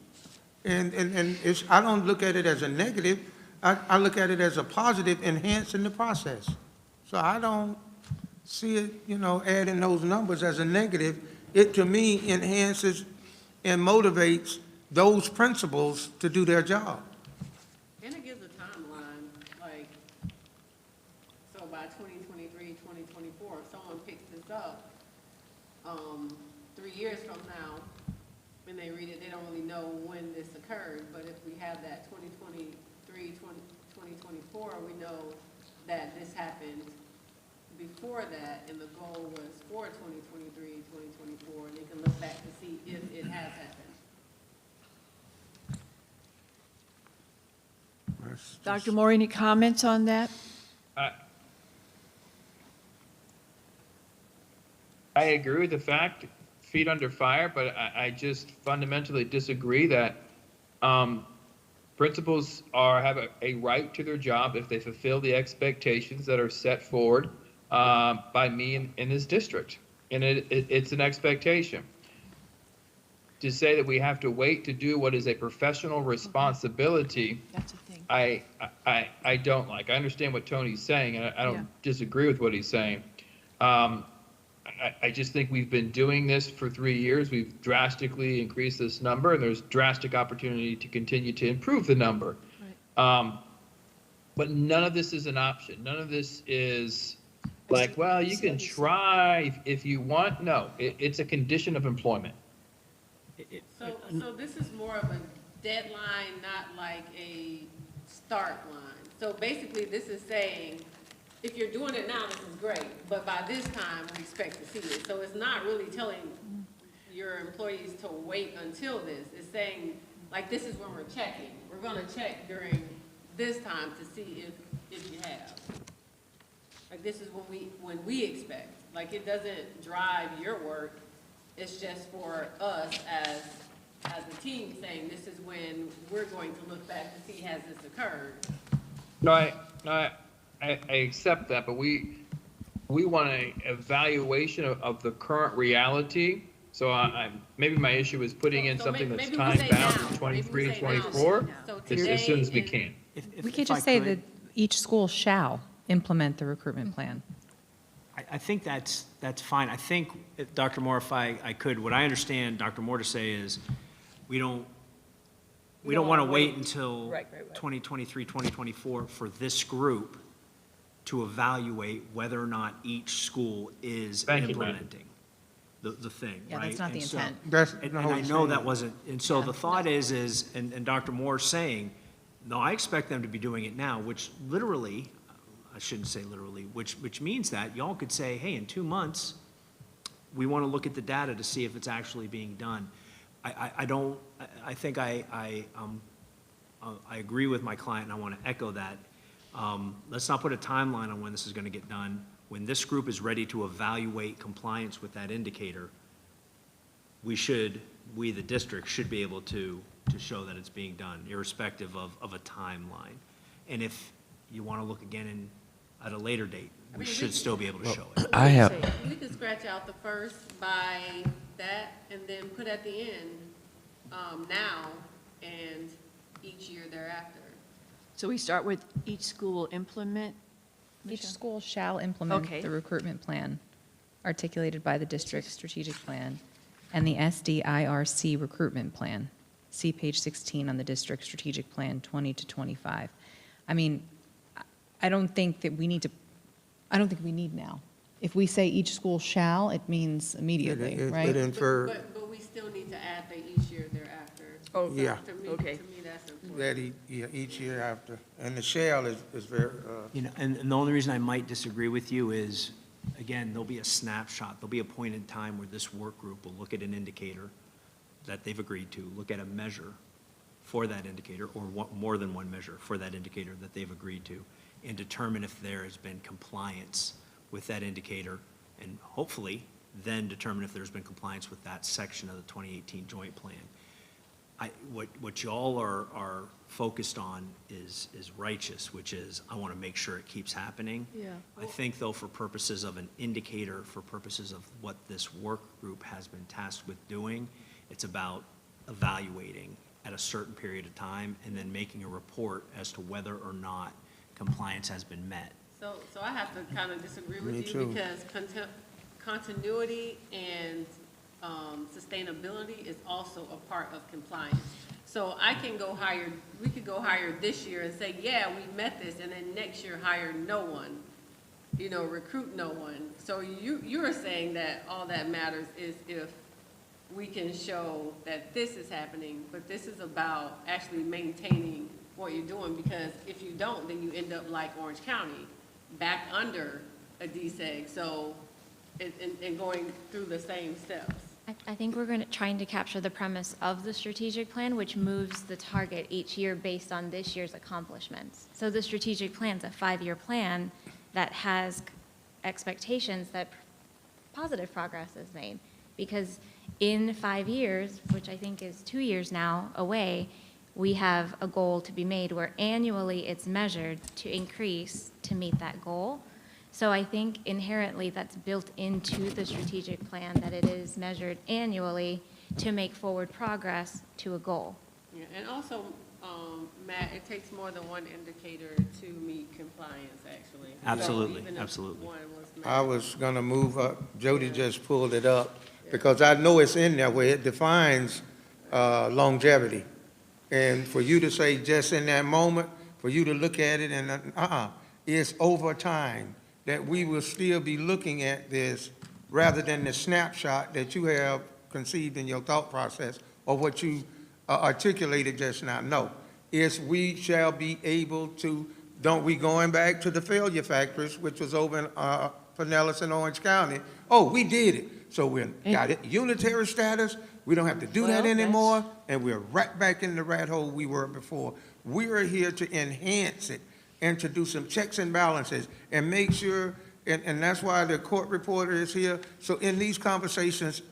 C: And it's, I don't look at it as a negative. I look at it as a positive, enhancing the process. So I don't see it, adding those numbers as a negative. It, to me, enhances and motivates those principals to do their job.
E: And it gives a timeline, like, so by 2023, 2024, if someone picks this up, 3 years from now, when they read it, they don't really know when this occurred, but if we have that 2023, 2024, we know that this happened before that, and the goal was for 2023, 2024, and they can look back to see if it has happened.
D: Dr. Moore, any comments on that?
G: I agree with the fact, feet under fire, but I just fundamentally disagree that principals have a right to their job if they fulfill the expectations that are set forward by me in this district. And it's an expectation. To say that we have to wait to do what is a professional responsibility,
D: That's a thing.
G: I don't like. I understand what Tony's saying, and I don't
D: Yeah.
G: disagree with what he's saying. I just think we've been doing this for 3 years. We've drastically increased this number, and there's drastic opportunity to continue to improve the number.
D: Right.
G: But none of this is an option. None of this is like, well, you can try if you want. No, it's a condition of employment.
E: So this is more of a deadline, not like a start line. So basically, this is saying, if you're doing it now, this is great, but by this time, we expect to see it. So it's not really telling your employees to wait until this. It's saying, like, this is when we're checking. We're gonna check during this time to see if you have. Like, this is when we expect. Like, it doesn't drive your work. It's just for us as a team saying, this is when we're going to look back to see, has this occurred?
G: No, I accept that, but we want an evaluation of the current reality. So maybe my issue is putting in
E: So
G: something
E: maybe
G: that's
E: we
G: time
E: say
G: bound
E: now.
G: to 23
E: Maybe
G: to
E: we say now.
G: 24
E: So
G: as soon as we
E: today
G: can.
B: We could just say that each school shall implement the recruitment plan.
M: I think that's fine. I think, Dr. Moore, if I could, what I understand Dr. Moore to say is, we don't want to wait until 2023, 2024 for this group to evaluate whether or not each school is
G: Thank you, Matt.
M: implementing the thing,
B: Yeah,
M: right?
B: that's not the
M: And so-
B: intent.
C: That's
M: And
C: the
M: and
C: whole
M: I know that
C: thing.
M: wasn't, and so the thought is, and Dr. Moore's saying, no, I expect them to be doing it now, which literally, I shouldn't say literally, which means that y'all could say, hey, in 2 months, we want to look at the data to see if it's actually being done. I think I agree with my client, and I want to echo that. Let's not put a timeline on when this is going to get done. when this group is ready to evaluate compliance with that indicator, we, the district, should be able to show that it's being done, irrespective of a timeline. And if you want to look again at a later date, we should still be able to show it.
H: I have,
E: We could scratch out the first by that and then put at the end, now and each year thereafter.
D: So we start with each school will implement?
B: Each
D: Michelle?
B: school shall implement
D: Okay.
B: the recruitment plan articulated by the district's strategic plan and the SDIRC recruitment plan. See page 16 on the district strategic plan 20 to 25. I mean, I don't think we need now. If we say each school shall, it means immediately,
C: It
B: right?
C: infer
E: But we still need to add the each year thereafter.
D: Oh,
C: yeah.
E: To me,
D: Okay.
E: that's important.
C: that each year after. And the shall is very,
M: You know, and the only reason I might disagree with you is, again, there'll be a snapshot, there'll be a point in time where this work group will look at an indicator that they've agreed to, look at a measure for that indicator, or more than one measure for that indicator that they've agreed to, and determine if there has been compliance with that indicator, and hopefully then determine if there's been compliance with that section of the 2018 joint plan. What y'all are focused on is righteous, which is, I want to make sure it keeps happening.
D: Yeah.
M: I think, though, for purposes of an indicator, for purposes of what this work group has been tasked with doing, it's about evaluating at a certain period of time and then making a report as to whether or not compliance has been met.
E: So I have to kind of disagree with
C: Me
E: you
C: too.
E: because continuity and sustainability is also a part of compliance. So we could go hire this year and say, yeah, we met this, and then next year hire no one, recruit no one. So you are saying that all that matters is if we can show that this is happening, but this is about actually maintaining what you're doing, because if you don't, then you end up like Orange County, back under a DSEG, so, and going through the same steps.
I: I think we're trying to capture the premise of the strategic plan, which moves the target each year based on this year's accomplishments. So the strategic plan's a 5-year plan that has expectations that positive progress is made. Because in 5 years, which I think is 2 years now away, we have a goal to be made where annually it's measured to increase to meet that goal. So I think inherently that's built into the strategic plan, that it is measured annually to make forward progress to a goal.
E: Yeah, and also, Matt, it takes more than one indicator to meet compliance, actually.
M: Absolutely,
E: So even if
M: absolutely.
E: one was met.
C: I was gonna move up, Jody just pulled it up, because I know it's in there where it defines longevity. And for you to say just in that moment, for you to look at it and, it's over time, that we will still be looking at this rather than the snapshot that you have conceived in your thought process or what you articulated just now. No, it's we shall be able to, don't we going back to the failure factors, which was over in Pinellas and Orange County. Oh, we did it. So we got it, unitary status, we don't have to do that anymore, and we're right back in the rat hole we were before. We are here to enhance it and to do some checks and balances and make sure, and that's why the court reporter is here. So in these conversations,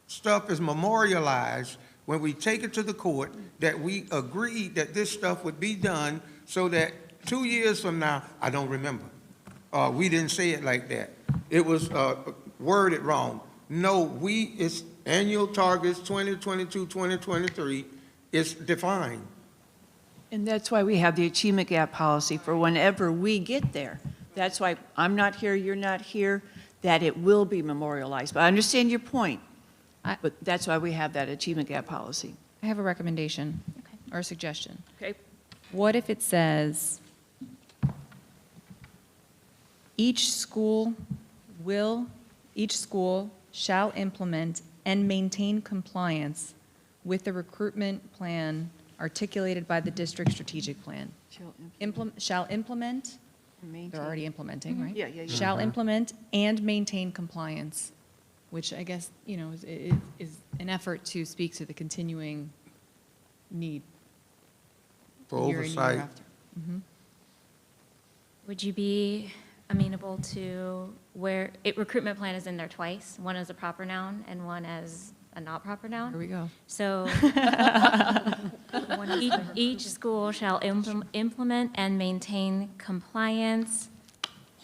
C: stuff is memorialized when we take it to the court that we agreed that this stuff would be done so that 2 years from now, I don't remember. We didn't say it like that. It was worded wrong. No, it's annual targets 2022, 2023, it's defined.
D: And that's why we have the achievement gap policy for whenever we get there. That's why I'm not here, you're not here, that it will be memorialized. But I understand your point, but that's why we have that achievement gap policy.
B: I have a recommendation or a suggestion.
D: Okay?
B: What if it says, each school shall implement and maintain compliance with the recruitment plan articulated by the district strategic plan. Shall implement, they're already implementing, right?
D: Yeah, yeah, yeah.
B: Shall implement and maintain compliance, which I guess, is an effort to speak to the continuing need.
C: For
B: year in, year
C: oversight.
B: after.
I: Would you be amenable to where, recruitment plan is in there twice, one as a proper noun and one as a not proper noun.
B: Here we go.
I: So each school shall implement and maintain compliance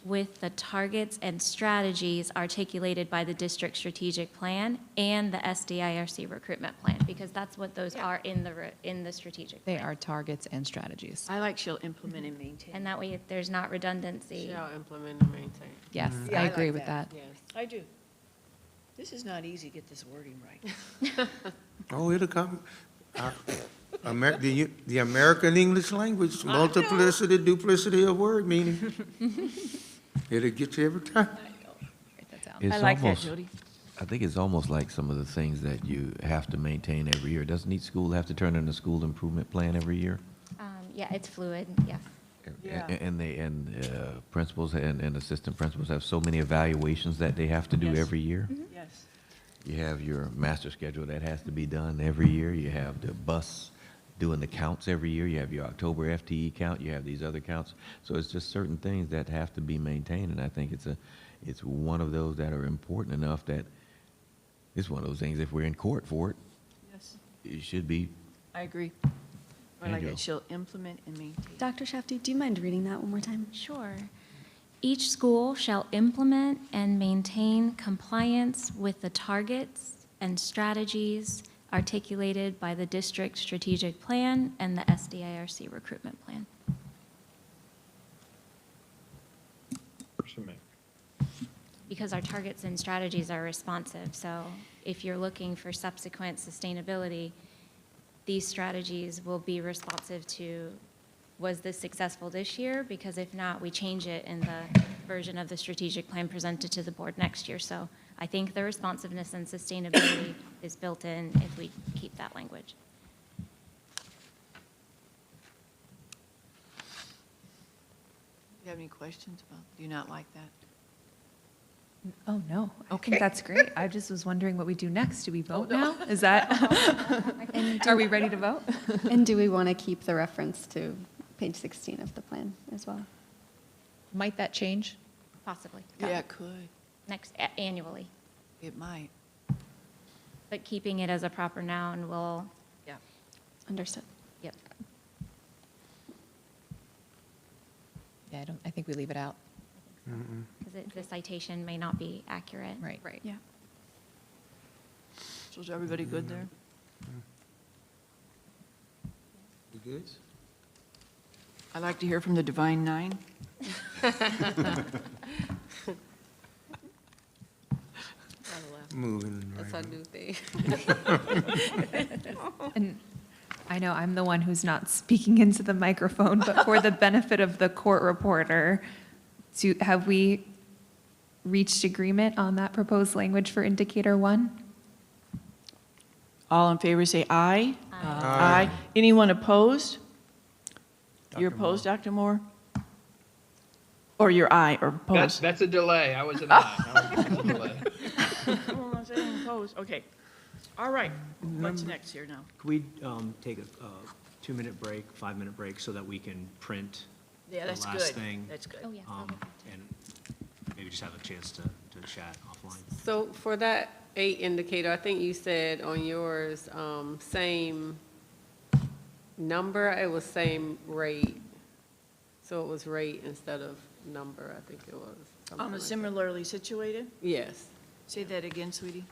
I: with the targets and strategies articulated by the district strategic plan and the SDIRC recruitment plan, because that's what those are in the strategic
B: They
I: plan.
B: are targets and strategies.
D: I like shall implement and maintain.
I: And that way, there's not redundancy.
E: Shall implement and maintain.
B: Yes,
D: Yeah,
B: I
D: I
B: agree
D: like
B: with
D: that.
B: that.
E: Yes.
D: I do. This is not easy to get this wording right.
C: Oh, it'll come. The American English language, multiplicity, duplicity of word meaning. It'll get you every time.
B: Write that down.
H: It's
D: I like that,
H: almost-
D: Jody.
H: I think it's almost like some of the things that you have to maintain every year. Doesn't each school have to turn in a school improvement plan every year?
I: Yeah, it's fluid, yes.
D: Yeah.
H: And principals and assistant principals have so many evaluations that they have to do
D: Yes.
H: every year.
D: Yes.
H: You have your master schedule that has to be done every year. You have the bus doing the counts every year. You have your October FTE count. You have these other counts. So it's just certain things that have to be maintained. And I think it's one of those that are important enough that it's one of those things, if we're in court for it,
D: Yes.
H: it should be.
D: I agree. I like
H: Angela.
D: it. Shall implement and maintain.
L: Dr. Shafty, do you mind reading that one more time?
I: Sure. Each school shall implement and maintain compliance with the targets and strategies articulated by the district strategic plan and the SDIRC recruitment plan.
G: Works for me.
I: Because our targets and strategies are responsive, so if you're looking for subsequent sustainability, these strategies will be responsive to, was this successful this year? Because if not, we change it in the version of the strategic plan presented to the board next year. So I think the responsiveness and sustainability is built in if we keep that language.
D: Do you have any questions about, do you not like that?
F: Oh, no. I
D: Okay.
F: think that's great. I just was wondering what we do next. Do we vote now? Is that,
L: And
F: are we ready to vote?
L: And do we want to keep the reference to page 16 of the plan as well?
B: Might that change?
I: Possibly.
D: Yeah, it could.
I: Annually.
D: It might.
I: But keeping it as a proper noun will,
D: Yeah.
L: Understood.
I: yep.
B: Yeah, I think we leave it out.
I: Because the citation may not be accurate.
B: Right.
F: Right.
L: Yeah.
D: So is everybody good there?
C: You good?
D: I'd like to hear from the Divine Nine.
C: Moving
E: That's
C: right
E: our new thing.
F: And I know I'm the one who's not speaking into the microphone, but for the benefit of the court reporter, have we reached agreement on that proposed language for indicator 1?
D: All in favor, say aye.
C: Aye.
D: Anyone opposed? You're
C: Dr. Moore.
D: opposed, Dr. Moore? Or you're aye or opposed?
G: That's a delay. I was an aye. That's a delay.
D: Oh, I'm saying opposed. Okay. All right. What's next here now?
M: Could we take a 2-minute break, 5-minute break, so that we can print
D: Yeah,
M: the
D: that's
M: last
D: good.
M: thing?
D: That's good.
I: Oh, yes.
M: And maybe just have a chance to chat offline.
E: So for that 8 indicator, I think you said on yours, same number, it was same rate. So it was rate instead of number, I think it was. something like that.
D: Similarly situated?
E: Yes.
D: Say that again, sweetie.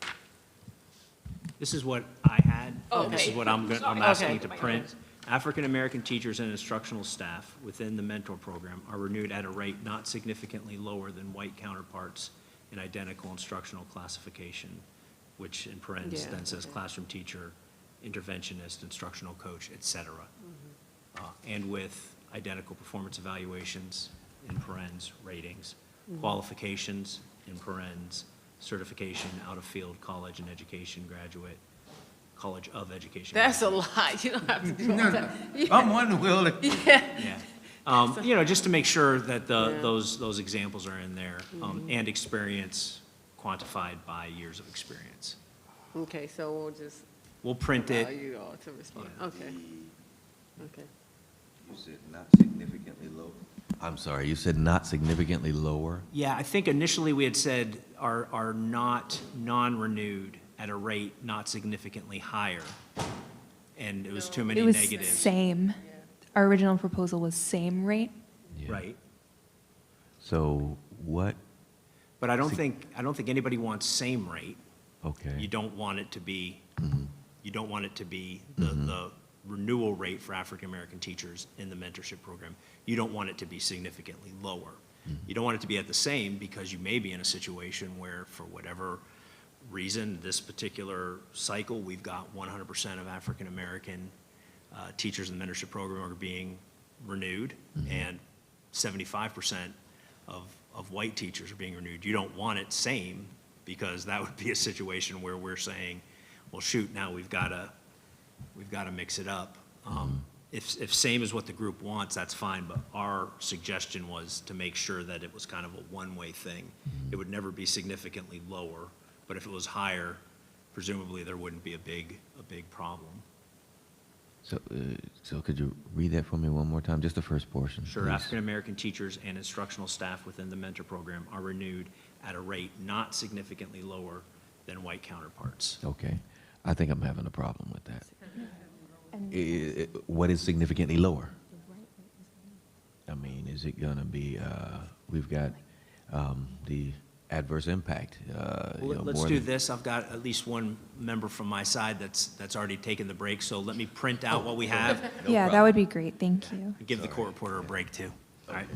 M: This is what I had, and this is
D: Okay.
M: what I'm asking
D: Okay.
M: to print. African-American teachers and instructional staff within the mentor program are renewed at a rate not significantly lower than white counterparts in identical instructional classification, which in parentheses
E: Yeah,
M: then says
E: okay.
M: classroom teacher, interventionist, instructional coach, et cetera. And with identical performance evaluations, in parentheses, ratings, qualifications, in parentheses, certification, out-of-field college and education graduate, College of Education.
E: That's a lot. You don't have to do all
C: No,
E: that.
C: no. I'm one will.
M: Yeah. Just to make sure that
E: Yeah.
M: those examples are in there, and experience quantified by years of experience.
E: Okay, so we'll just
M: We'll print
E: allow
M: it,
E: you all to respond. Okay. Okay.
H: You said not significantly low. I'm sorry, you said not significantly lower?
M: Yeah, I think initially we had said are not non-renewed at a rate not significantly higher. And it was too many
F: It was
M: negatives.
F: same. Our original proposal was same rate.
H: Yeah.
M: Right.
H: So what,
M: But I don't think anybody wants same rate.
H: okay.
M: You don't want it to be,
H: Mhm.
M: you don't want it to be the renewal rate for African-American teachers in the mentorship program. You don't want it to be significantly lower. You don't want it to be at the same because you may be in a situation where, for whatever reason, this particular cycle, we've got 100% of African-American teachers in the mentorship program are being renewed, and 75% of white teachers are being renewed. You don't want it same, because that would be a situation where we're saying, well, shoot, now we've got to mix it up. If same is what the group wants, that's fine, but our suggestion was to make sure that it was kind of a one-way thing. It would never be significantly lower, but if it was higher, presumably there wouldn't be a big problem.
H: So could you read that for me one more time, just the first portion?
M: Sure,
H: please?
M: African-American teachers and instructional staff within the mentor program are renewed at a rate not significantly lower than white counterparts.
H: Okay, I think I'm having a problem with that. What is significantly lower? I mean, is it gonna be, we've got the adverse impact,
M: Well, let's
H: more
M: do
H: than-
M: this. I've got at least one member from my side that's already taken the break, so let me print out what we have
F: Yeah, that would be great. Thank you.
M: and give the court reporter a break too. All right?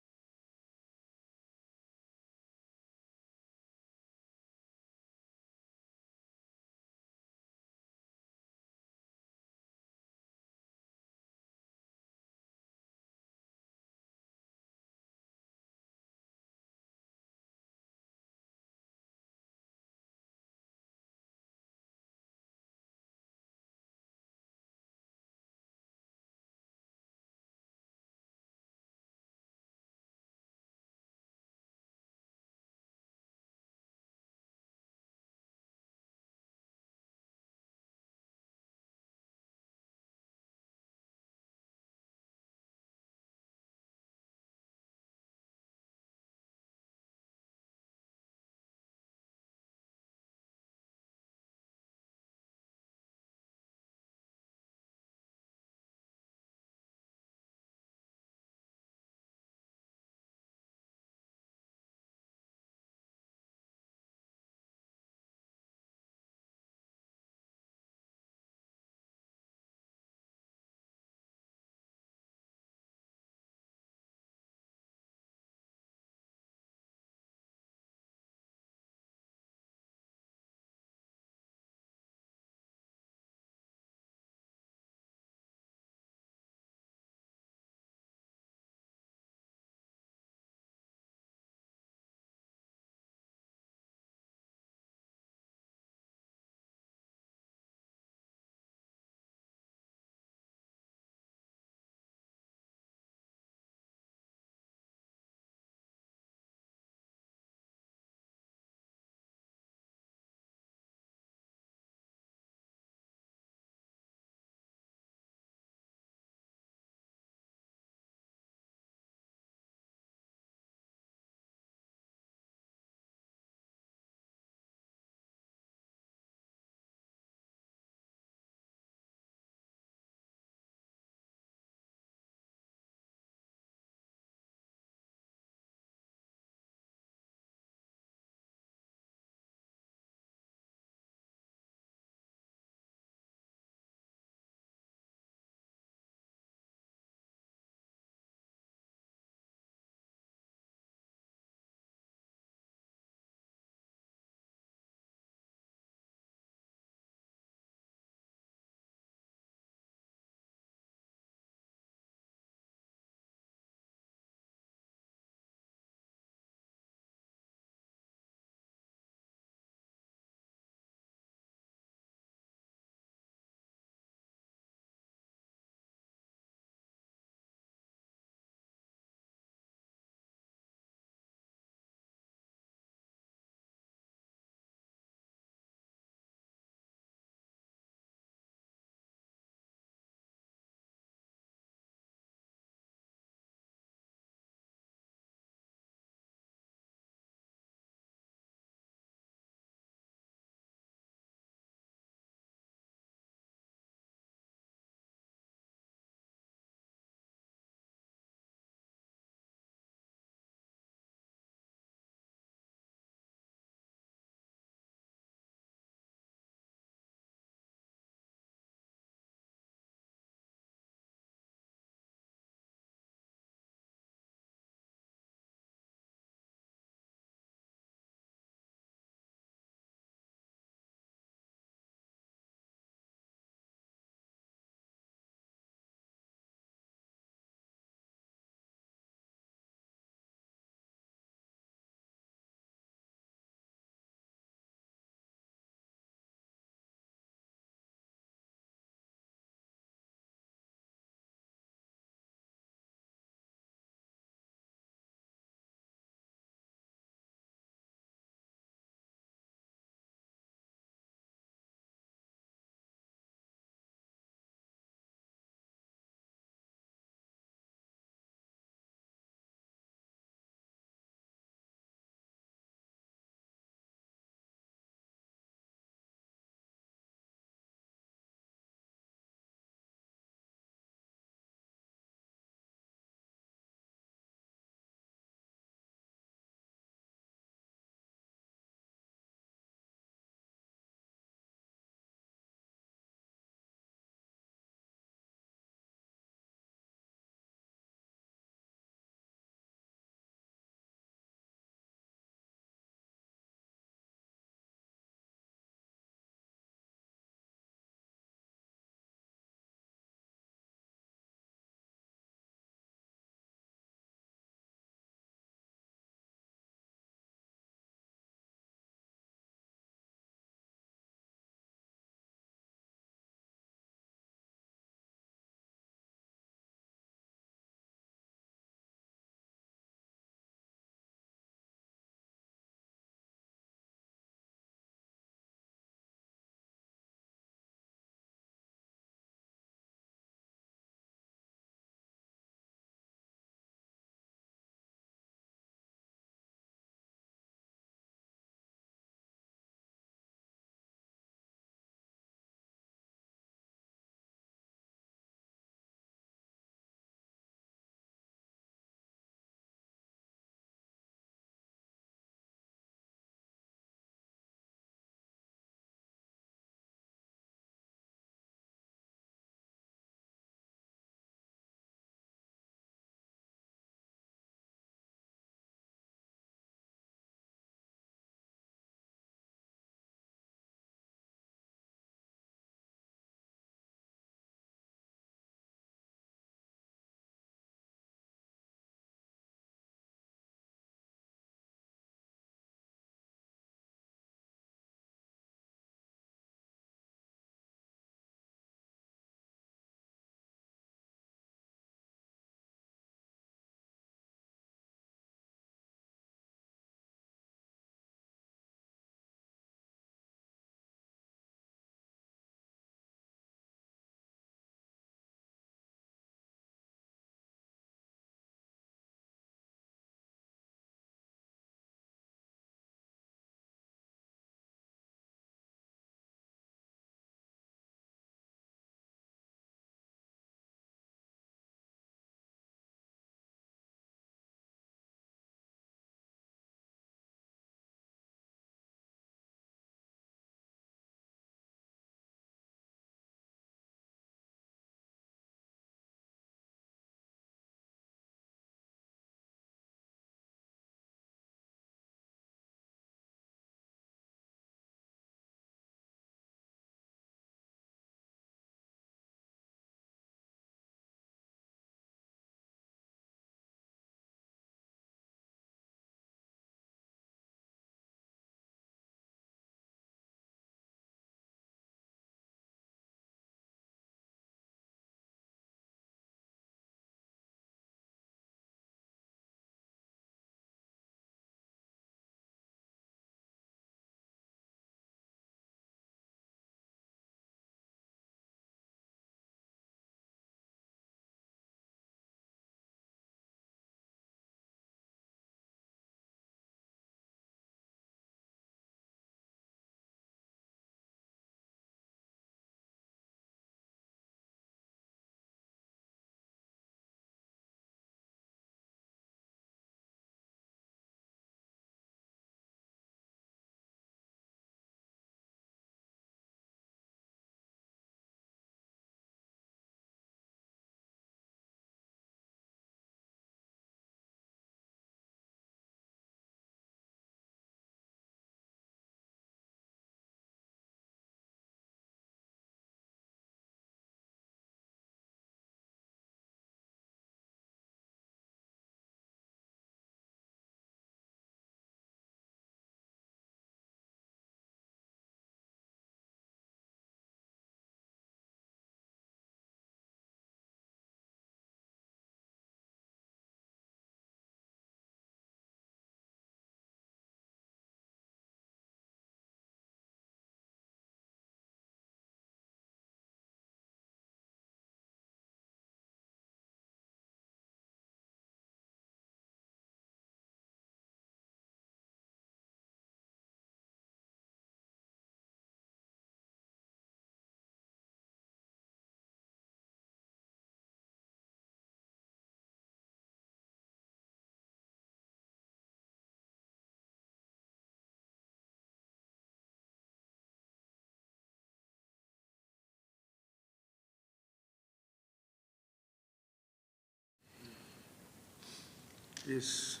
C: it's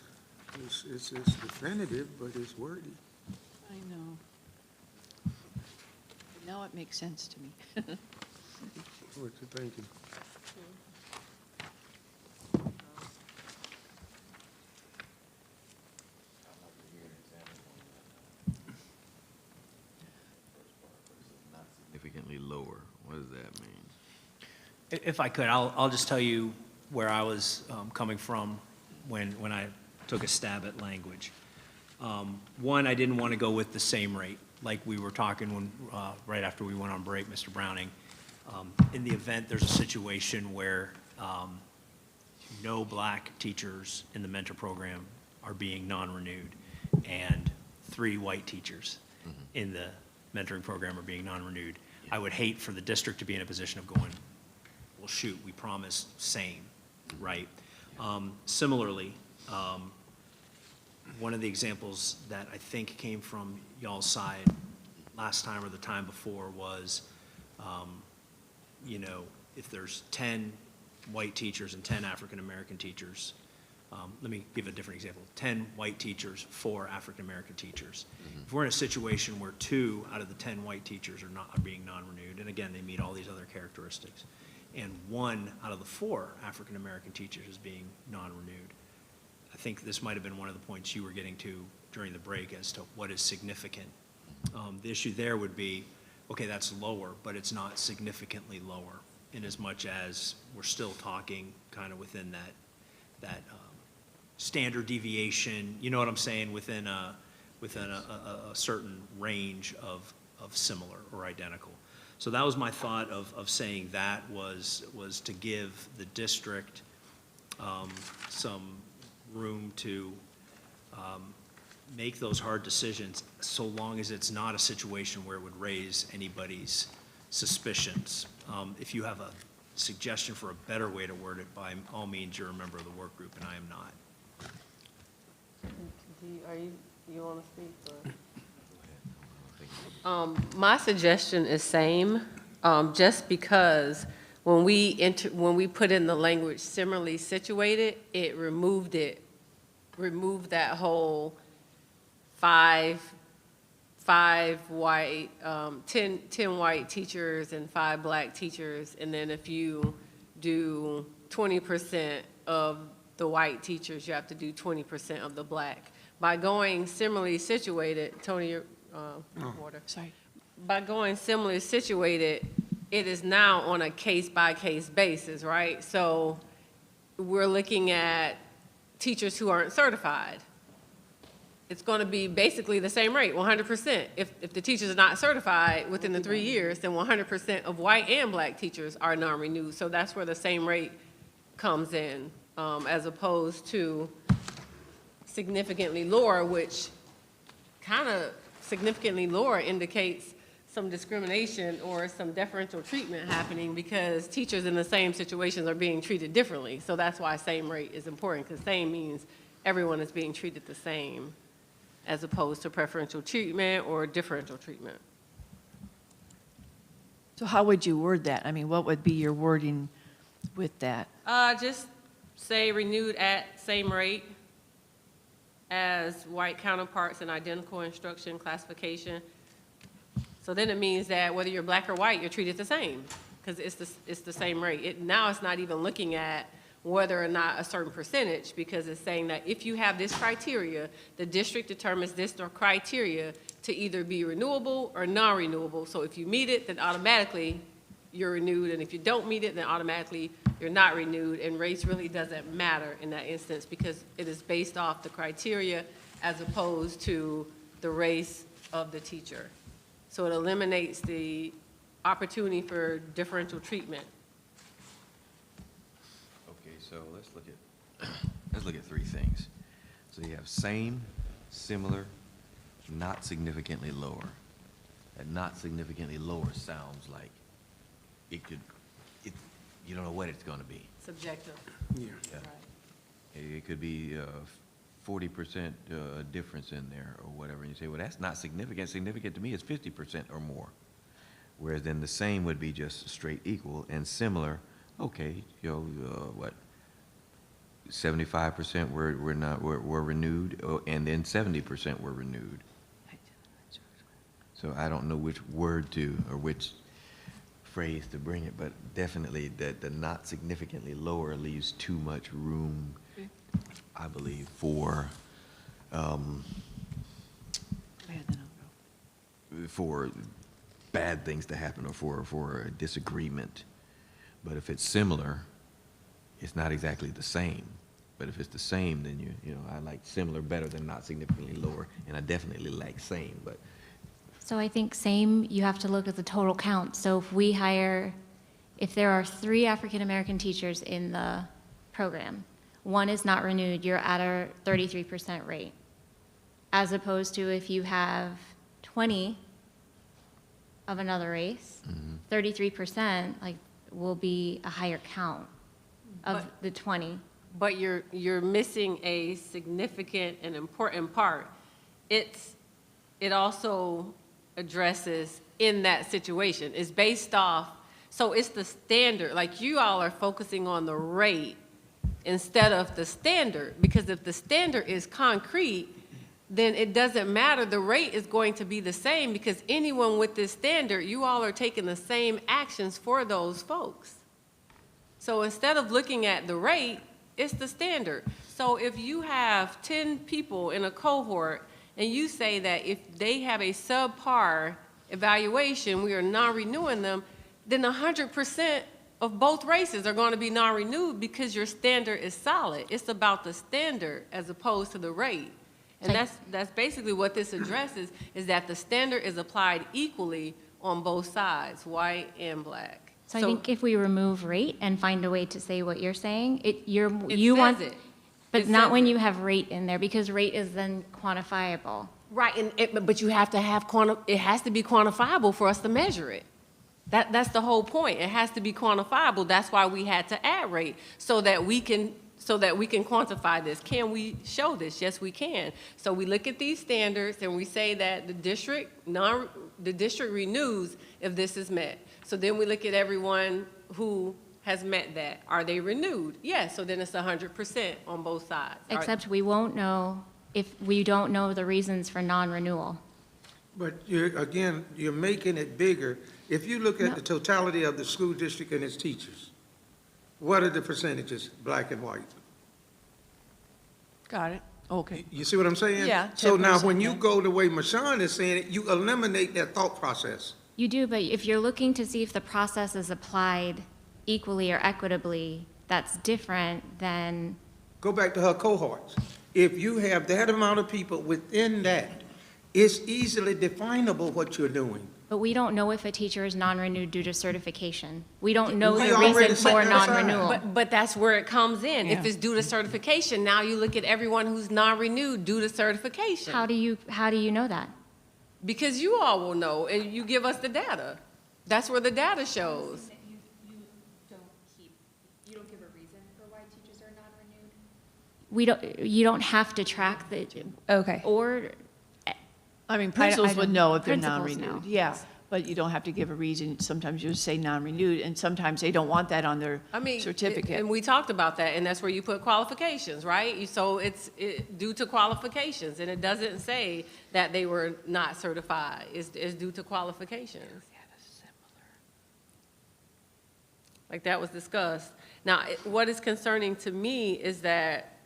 C: definitive, but it's wordy.
D: I know. Now it makes sense to me.
C: What you thinking?
H: Significantly lower, what does that mean?
M: If I could, I'll just tell you where I was coming from when I took a stab at language. One, I didn't want to go with the same rate, like we were talking when, right after we went on break, Mr. Browning. In the event there's a situation where no black teachers in the mentor program are being non-renewed, and 3 white teachers in the mentoring program are being non-renewed, I would hate for the district to be in a position of going, well, shoot, we promised same, right? Similarly, one of the examples that I think came from y'all's side last time or the time before was, you know, if there's 10 white teachers and 10 African-American teachers, let me give a different example, 10 white teachers, 4 African-American teachers. If we're in a situation where 2 out of the 10 white teachers are being non-renewed, and again, they meet all these other characteristics, and 1 out of the 4 African-American teachers is being non-renewed, I think this might have been one of the points you were getting to during the break as to what is significant. The issue there would be, okay, that's lower, but it's not significantly lower, in as much as we're still talking kind of within that standard deviation, you know what I'm saying, within a certain range of similar or identical. So that was my thought of saying that was to give the district some room to make those hard decisions, so long as it's not a situation where it would raise anybody's suspicions. If you have a suggestion for a better way to word it, by all means, you're a member of the work group, and I am not.
E: You want to speak? My suggestion is same, just because when we put in the language similarly situated, it removed that whole 5 white, 10 white teachers and 5 black teachers, and then if you do 20% of the white teachers, you have to do 20% of the black. By going similarly situated, Tony, water.
D: Sorry.
E: By going similarly situated, it is now on a case-by-case basis, right? So we're looking at teachers who aren't certified. It's going to be basically the same rate, 100%. If the teachers are not certified within the 3 years, then 100% of white and black teachers are non-renewed. So that's where the same rate comes in, as opposed to significantly lower, which kind of significantly lower indicates some discrimination or some deferential treatment happening, because teachers in the same situations are being treated differently. So that's why same rate is important, because same means everyone is being treated the same, as opposed to preferential treatment or differential treatment.
D: So how would you word that? I mean, what would be your wording with that?
E: Just say renewed at same rate as white counterparts in identical instruction classification. So then it means that whether you're black or white, you're treated the same, because it's the same rate. Now it's not even looking at whether or not a certain percentage, because it's saying that if you have this criteria, the district determines this criteria to either be renewable or non-renewable. So if you meet it, then automatically you're renewed, and if you don't meet it, then automatically you're not renewed, and race really doesn't matter in that instance, because it is based off the criteria as opposed to the race of the teacher. So it eliminates the opportunity for differential treatment.
H: Okay, so let's look at 3 things. So you have same, similar, not significantly lower. That not significantly lower sounds like you don't know what it's going to be.
E: Subjective.
C: Yeah.
E: Right.
H: It could be 40% difference in there or whatever, and you say, well, that's not significant. Significant to me is 50% or more. Whereas then the same would be just straight equal, and similar, okay, you know, 75% were renewed, and then 70% were renewed. So I don't know which word to, or which phrase to bring it, but definitely that the not significantly lower leaves too much room, I believe, for bad things to happen, or for a disagreement. But if it's similar, it's not exactly the same. But if it's the same, then you know, I like similar better than not significantly lower, and I definitely like same. But
I: So I think same, you have to look at the total count. So if there are 3 African-American teachers in the program, 1 is not renewed, you're at a 33% rate. As opposed to if you have 20 of another race, 33%, like, will be a higher count of the 20.
E: But you're missing a significant and important part. It also addresses in that situation. It's based off, so it's the standard. Like, you all are focusing on the rate instead of the standard, because if the standard is concrete, then it doesn't matter. The rate is going to be the same, because anyone with this standard, you all are taking the same actions for those folks. So instead of looking at the rate, it's the standard. So if you have 10 people in a cohort and you say that if they have a subpar evaluation, we are non-renewing them, then 100% of both races are going to be non-renewed, because your standard is solid. It's about the standard as opposed to the rate. And that's basically what this addresses, is that the standard is applied equally on both sides, white and black.
I: So I think if we remove rate and find a way to say what you're saying,
E: It
I: but not
E: says
I: when
E: it.
I: you have rate in there, because rate is then quantifiable.
E: Right, but you have to have, it has to be quantifiable for us to measure it. That's the whole point. It has to be quantifiable. That's why we had to add rate, so that we can quantify this. Can we show this? Yes, we can. So we look at these standards and we say that the district renews if this is met. So then we look at everyone who has met that. Are they renewed? Yes, so then it's 100% on both sides.
I: Except we won't know if we don't know the reasons for non-renewal.
C: But you're making it bigger. If you look at the totality of the school district and its teachers, what are the percentages, black and white?
J: Got it. Okay.
C: You see what I'm saying?
J: Yeah,
C: So now,
J: 10%,
C: when you
J: yeah.
C: go the way Mashawn is saying it, you eliminate that thought process.
I: You do, but if you're looking to see if the process is applied equally or equitably, that's different than,
C: Go back to her cohorts. If you have that amount of people within that, it's easily definable what you're doing.
I: but we don't know if a teacher is non-renewed due to certification. We don't know
C: We
I: the
C: already
I: reason
C: set
I: for
C: that aside.
I: non-renewal.
E: But that's where it comes in. If
J: Yeah.
E: it's due to certification, now you look at everyone who's non-renewed due to certification.
I: How do you know that?
E: Because you all will know, and you give us the data. That's where the data shows.
F: You don't give a reason for why teachers are non-renewed?
I: You don't have to track the,
F: Okay.
I: or,
J: I mean,
F: I
J: principals would
F: don't-
J: know if they're
I: principals
J: non-renewed.
I: know.
J: Yeah, but you don't have to give a reason. Sometimes you just say non-renewed, and sometimes they don't want that on their
E: I mean,
J: certificate.
E: and we talked about that, and that's where you put qualifications, right? So it's due to qualifications, and it doesn't say that they were not certified. It's due to qualifications. Like that was discussed. Now, what is concerning to me is that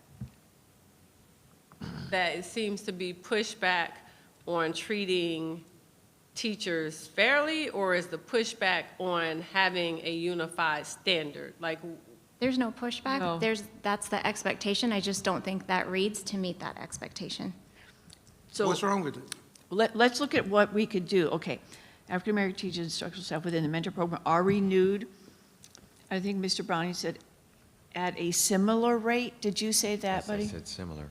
E: it seems to be pushback on treating teachers fairly, or is the pushback on having a unified standard? Like,
I: there's no pushback.
J: No.
I: That's the expectation. I just don't think that reads to meet that expectation.
J: So
C: What's wrong with it?
J: let's look at what we could do. Okay, African-American teachers and instructional staff within the mentor program are renewed. I think Mr. Browning said at a similar rate. Did you say that,
H: Yes, I
J: buddy?
H: said similar.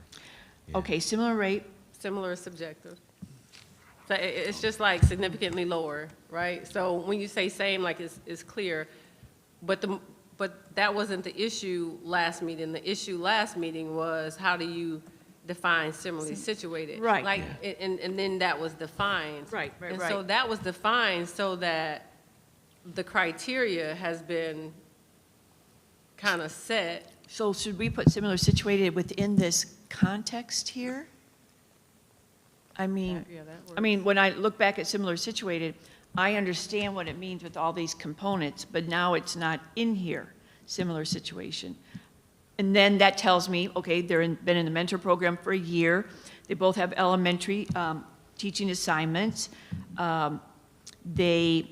H: Yeah.
J: Okay, similar rate.
E: similar is subjective. So it's just like significantly lower, right? So when you say same, like it's clear, but that wasn't the issue last meeting. The issue last meeting was, how do you define similarly situated?
J: Right.
E: Like, and then that was defined.
J: Right.
E: And so that was defined so that the criteria has been kind of set
J: So should we put similar situated within this context here? I mean,
E: Yeah, that
J: I mean, when I look back at similar situated, I understand what it means with all these components, but now it's not in here, similar situation. And then that tells me, okay, been in the mentor program for a year. They both have elementary teaching assignments. They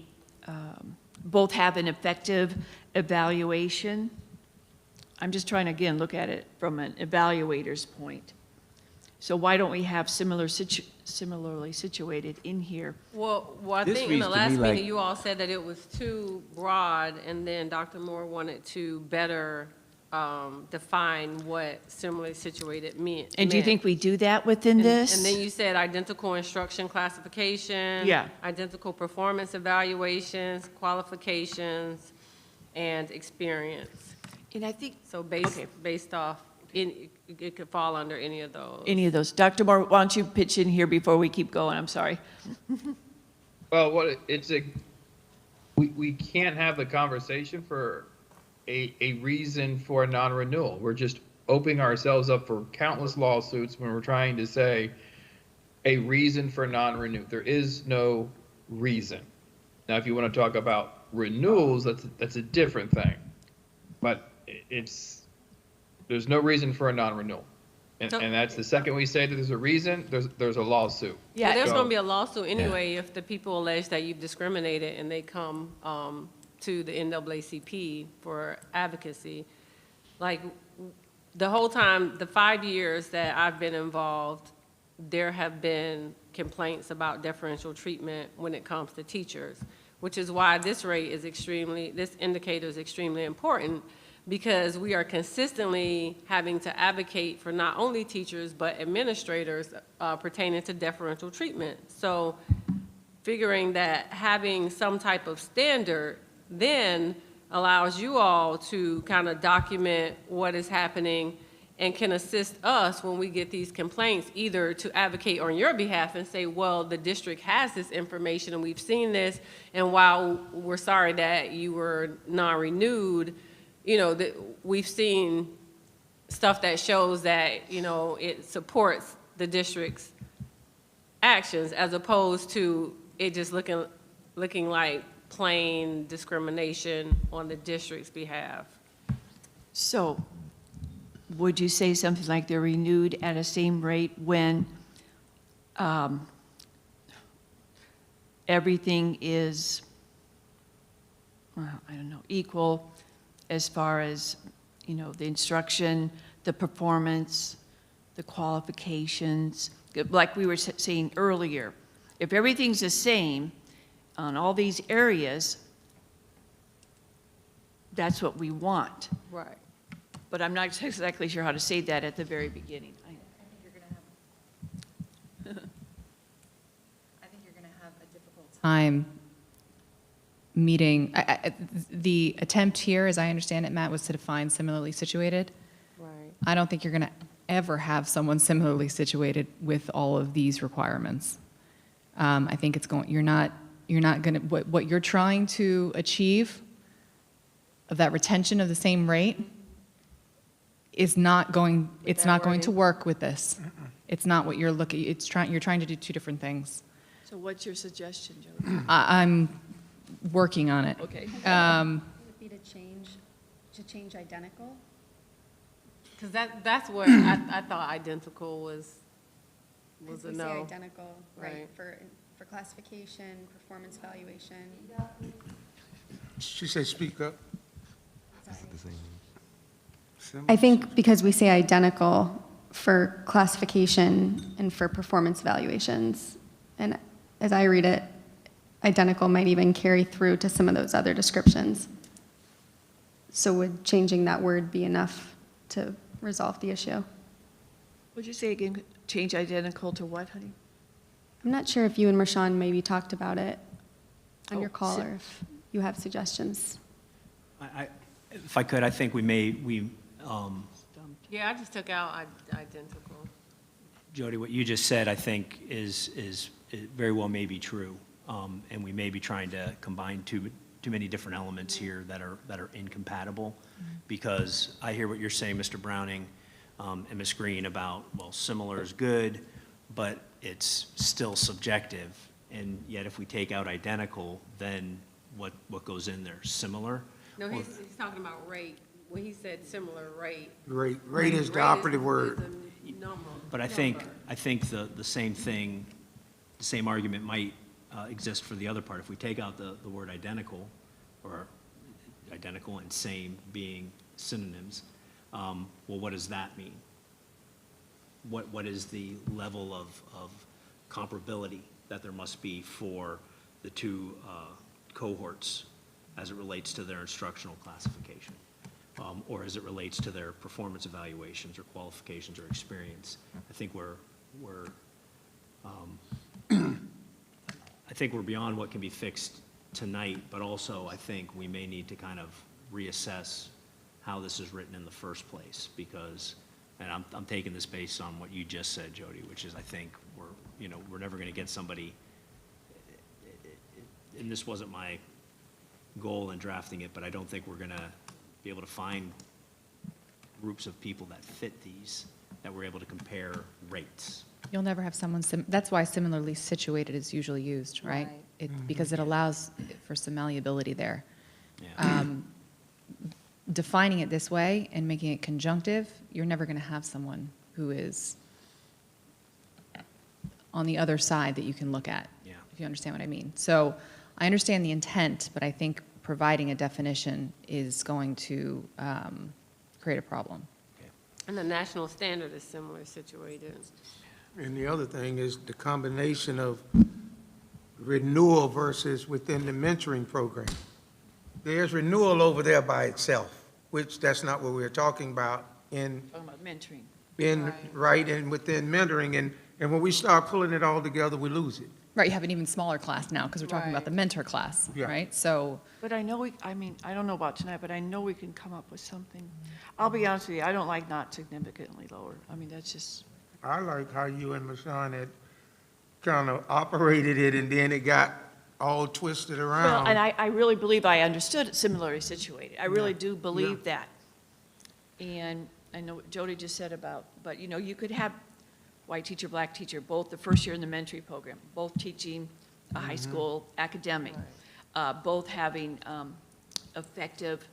J: both have an effective evaluation. I'm just trying to, again, look at it from an evaluator's point. So why don't we have similarly situated in here?
E: Well, I
H: This
E: think in the
H: reads to me
E: last
H: like-
E: meeting, you all said that it was too broad, and then Dr. Moore wanted to better define what similarly situated meant.
J: And do you think we do that within this?
E: And then you said identical instruction classification.
J: Yeah.
E: Identical performance evaluations, qualifications, and experience.
J: And I think,
E: So
J: Okay.
E: based off, it could fall under any of those.
J: any of those. Dr. Moore, why don't you pitch in here before we keep going? I'm sorry.
G: Well, we can't have the conversation for a reason for a non-renewal. We're just opening ourselves up for countless lawsuits when we're trying to say a reason for non-renew. There is no reason. Now, if you want to talk about renewals, that's a different thing. But there's no reason for a non-renewal. And that's the second we say that there's a reason, there's a lawsuit.
E: Yeah, there's
G: So-
E: going to be a lawsuit anyway if the people allege that you've discriminated and they come to the NAACP for advocacy. Like, the whole time, the 5 years that I've been involved, there have been complaints about differential treatment when it comes to teachers, which is why this indicator is extremely important, because we are consistently having to advocate for not only teachers, but administrators pertaining to differential treatment. So figuring that having some type of standard then allows you all to kind of document what is happening and can assist us when we get these complaints, either to advocate on your behalf and say, well, the district has this information and we've seen this, and while we're sorry that you were non-renewed, we've seen stuff that shows that, it supports the district's actions, as opposed to it just looking like plain discrimination on the district's behalf.
J: So would you say something like they're renewed at a same rate when everything is, well, I don't know, equal as far as, the instruction, the performance, the qualifications? Like we were saying earlier, if everything's the same on all these areas, that's what we want.
E: Right.
J: But I'm not exactly sure how to say that at the very beginning.
B: I think you're going to have a difficult time meeting. The attempt here, as I understand it, Matt, was to define similarly situated.
E: Right.
B: I don't think you're going to ever have someone similarly situated with all of these requirements. I think you're not going to, what you're trying to achieve of that retention of the same rate is not going, it's not going to work with this. It's not what you're looking, you're trying to do two different things.
J: So what's your suggestion, Jody?
B: I'm working on it.
J: Okay.
L: Would be to change identical?
E: Because that's where I thought identical was
L: Because
E: a
L: we say
E: no.
L: identical, right,
E: Right.
L: for classification, performance evaluation.
C: She said, speak up.
L: I think because we say identical for classification and for performance evaluations, and as I read it, identical might even carry through to some of those other descriptions. So would changing that word be enough to resolve the issue?
J: Would you say again, change identical to what, honey?
L: I'm not sure if you and Marshawn maybe talked about it on your
J: Oh,
L: call,
J: so-
L: or if you have suggestions.
M: If I could, I think
E: Yeah, I just took out identical.
M: Jody, what you just said, I think, is very well may be true. And we may be trying to combine too many different elements here that are incompatible. Because I hear what you're saying, Mr. Browning, and Ms. Green about, well, similar is good, but it's still subjective. And yet if we take out identical, then what goes in there? Similar?
E: No, he's talking about rate. When he said similar rate.
C: Rate is the operative word.
E: Is a number.
M: But I think the same thing, the same argument might exist for the other part. If we take out the word identical, or identical and same being synonyms, well, what does that mean? What is the level of comparability that there must be for the two cohorts as it relates to their instructional classification? Or as it relates to their performance evaluations or qualifications or experience? I think we're beyond what can be fixed tonight, but also I think we may need to kind of reassess how this is written in the first place, because, and I'm taking this based on what you just said, Jody, which is I think we're never going to get somebody, and this wasn't my goal in drafting it, but I don't think we're going to be able to find groups of people that fit these, that we're able to compare rates.
B: You'll never have someone, that's why similarly situated is usually used, right? Because it allows for some malleability there.
M: Yeah.
B: Defining it this way and making it conjunctive, you're never going to have someone who is on the other side that you can look at,
M: Yeah.
B: if you understand what I mean. So I understand the intent, but I think providing a definition is going to create a problem.
E: And the national standard is similar situated.
C: And the other thing is the combination of renewal versus within the mentoring program. There's renewal over there by itself, which that's not what we're talking about in
J: Talking about mentoring.
C: and within mentoring. And when we start pulling it all together, we lose it.
B: Right, you have an even smaller class now because we're talking about the mentor class,
C: Yeah.
B: right? So,
J: But I know I don't know about tonight, but I know we can come up with something. I'll be honest with you, I don't like not significantly lower. I mean, that's just,
C: I like how you and Mashawn had kind of operated it, and then it got all twisted
J: well,
C: around.
J: and I really believe I understood it similarly situated. I really do believe that. And I know what Jody just said about, but you could have white teacher, black teacher, both the first year in the mentoring program, both teaching a high school academic, both having effective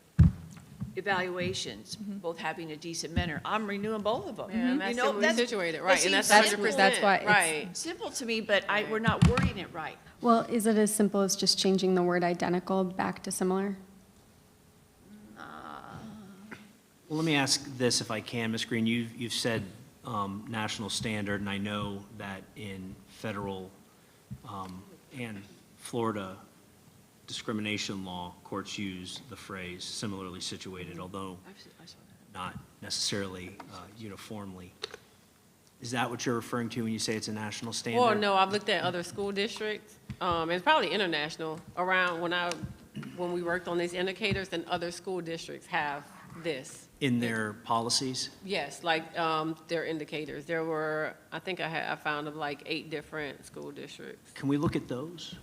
J: evaluations, both having a decent mentor. I'm renewing both of them.
E: Yeah, and that's similarly
J: that's-
E: situated, right, and
J: seems
E: that's
J: simple.
E: 100%.
B: That's why it's-
E: Right.
J: Simple to me, but we're not wording it right.
L: Well, is it as simple as just changing the word identical back to similar?
M: Well, let me ask this if I can, Ms. Green. You've said national standard, and I know that in federal and Florida discrimination law, courts use the phrase similarly situated, although
J: I saw that.
M: not necessarily uniformly. Is that what you're referring to when you say it's a national standard?
E: Well, no, I've looked at other school districts, it's probably international, around when we worked on these indicators, and other school districts have this.
M: In their policies?
E: Yes, like, their indicators. There were, I think I found of like 8 different school districts.
M: Can we look at those?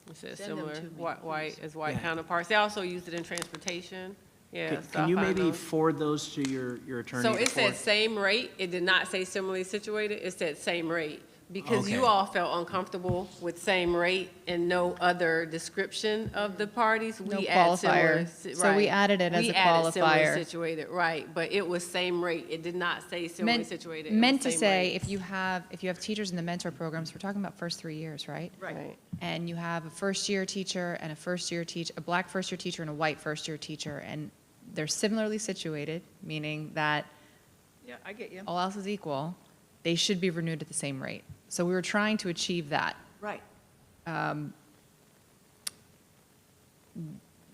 E: It says
J: Send them
E: similar,
J: to me,
E: white
J: please.
E: as white
M: Yeah.
E: counterparts. They also used it in transportation. Yeah. so
M: Can
E: I
M: you
E: found
M: maybe
E: those.
M: forward those to your attorney?
E: So it
M: before-
E: said same rate. It did not say similarly situated. It said same rate. Because you
M: Okay.
E: all felt uncomfortable with same rate and no other description of the parties,
B: No
E: we add similar.
B: qualifier. So we added it as a
E: We added similarly
B: qualifier.
E: situated, right, but it was same rate. It did not say similarly situated. It was
B: meant to
E: same
B: say,
E: rate.
B: if you have teachers in the mentor programs, we're talking about first 3 years, right?
E: Right.
B: And you have a first-year teacher and a black first-year teacher and a white first-year teacher, and they're similarly situated, meaning that
J: Yeah, I get you.
B: all else is equal, they should be renewed at the same rate. So we were trying to achieve that.
J: Right.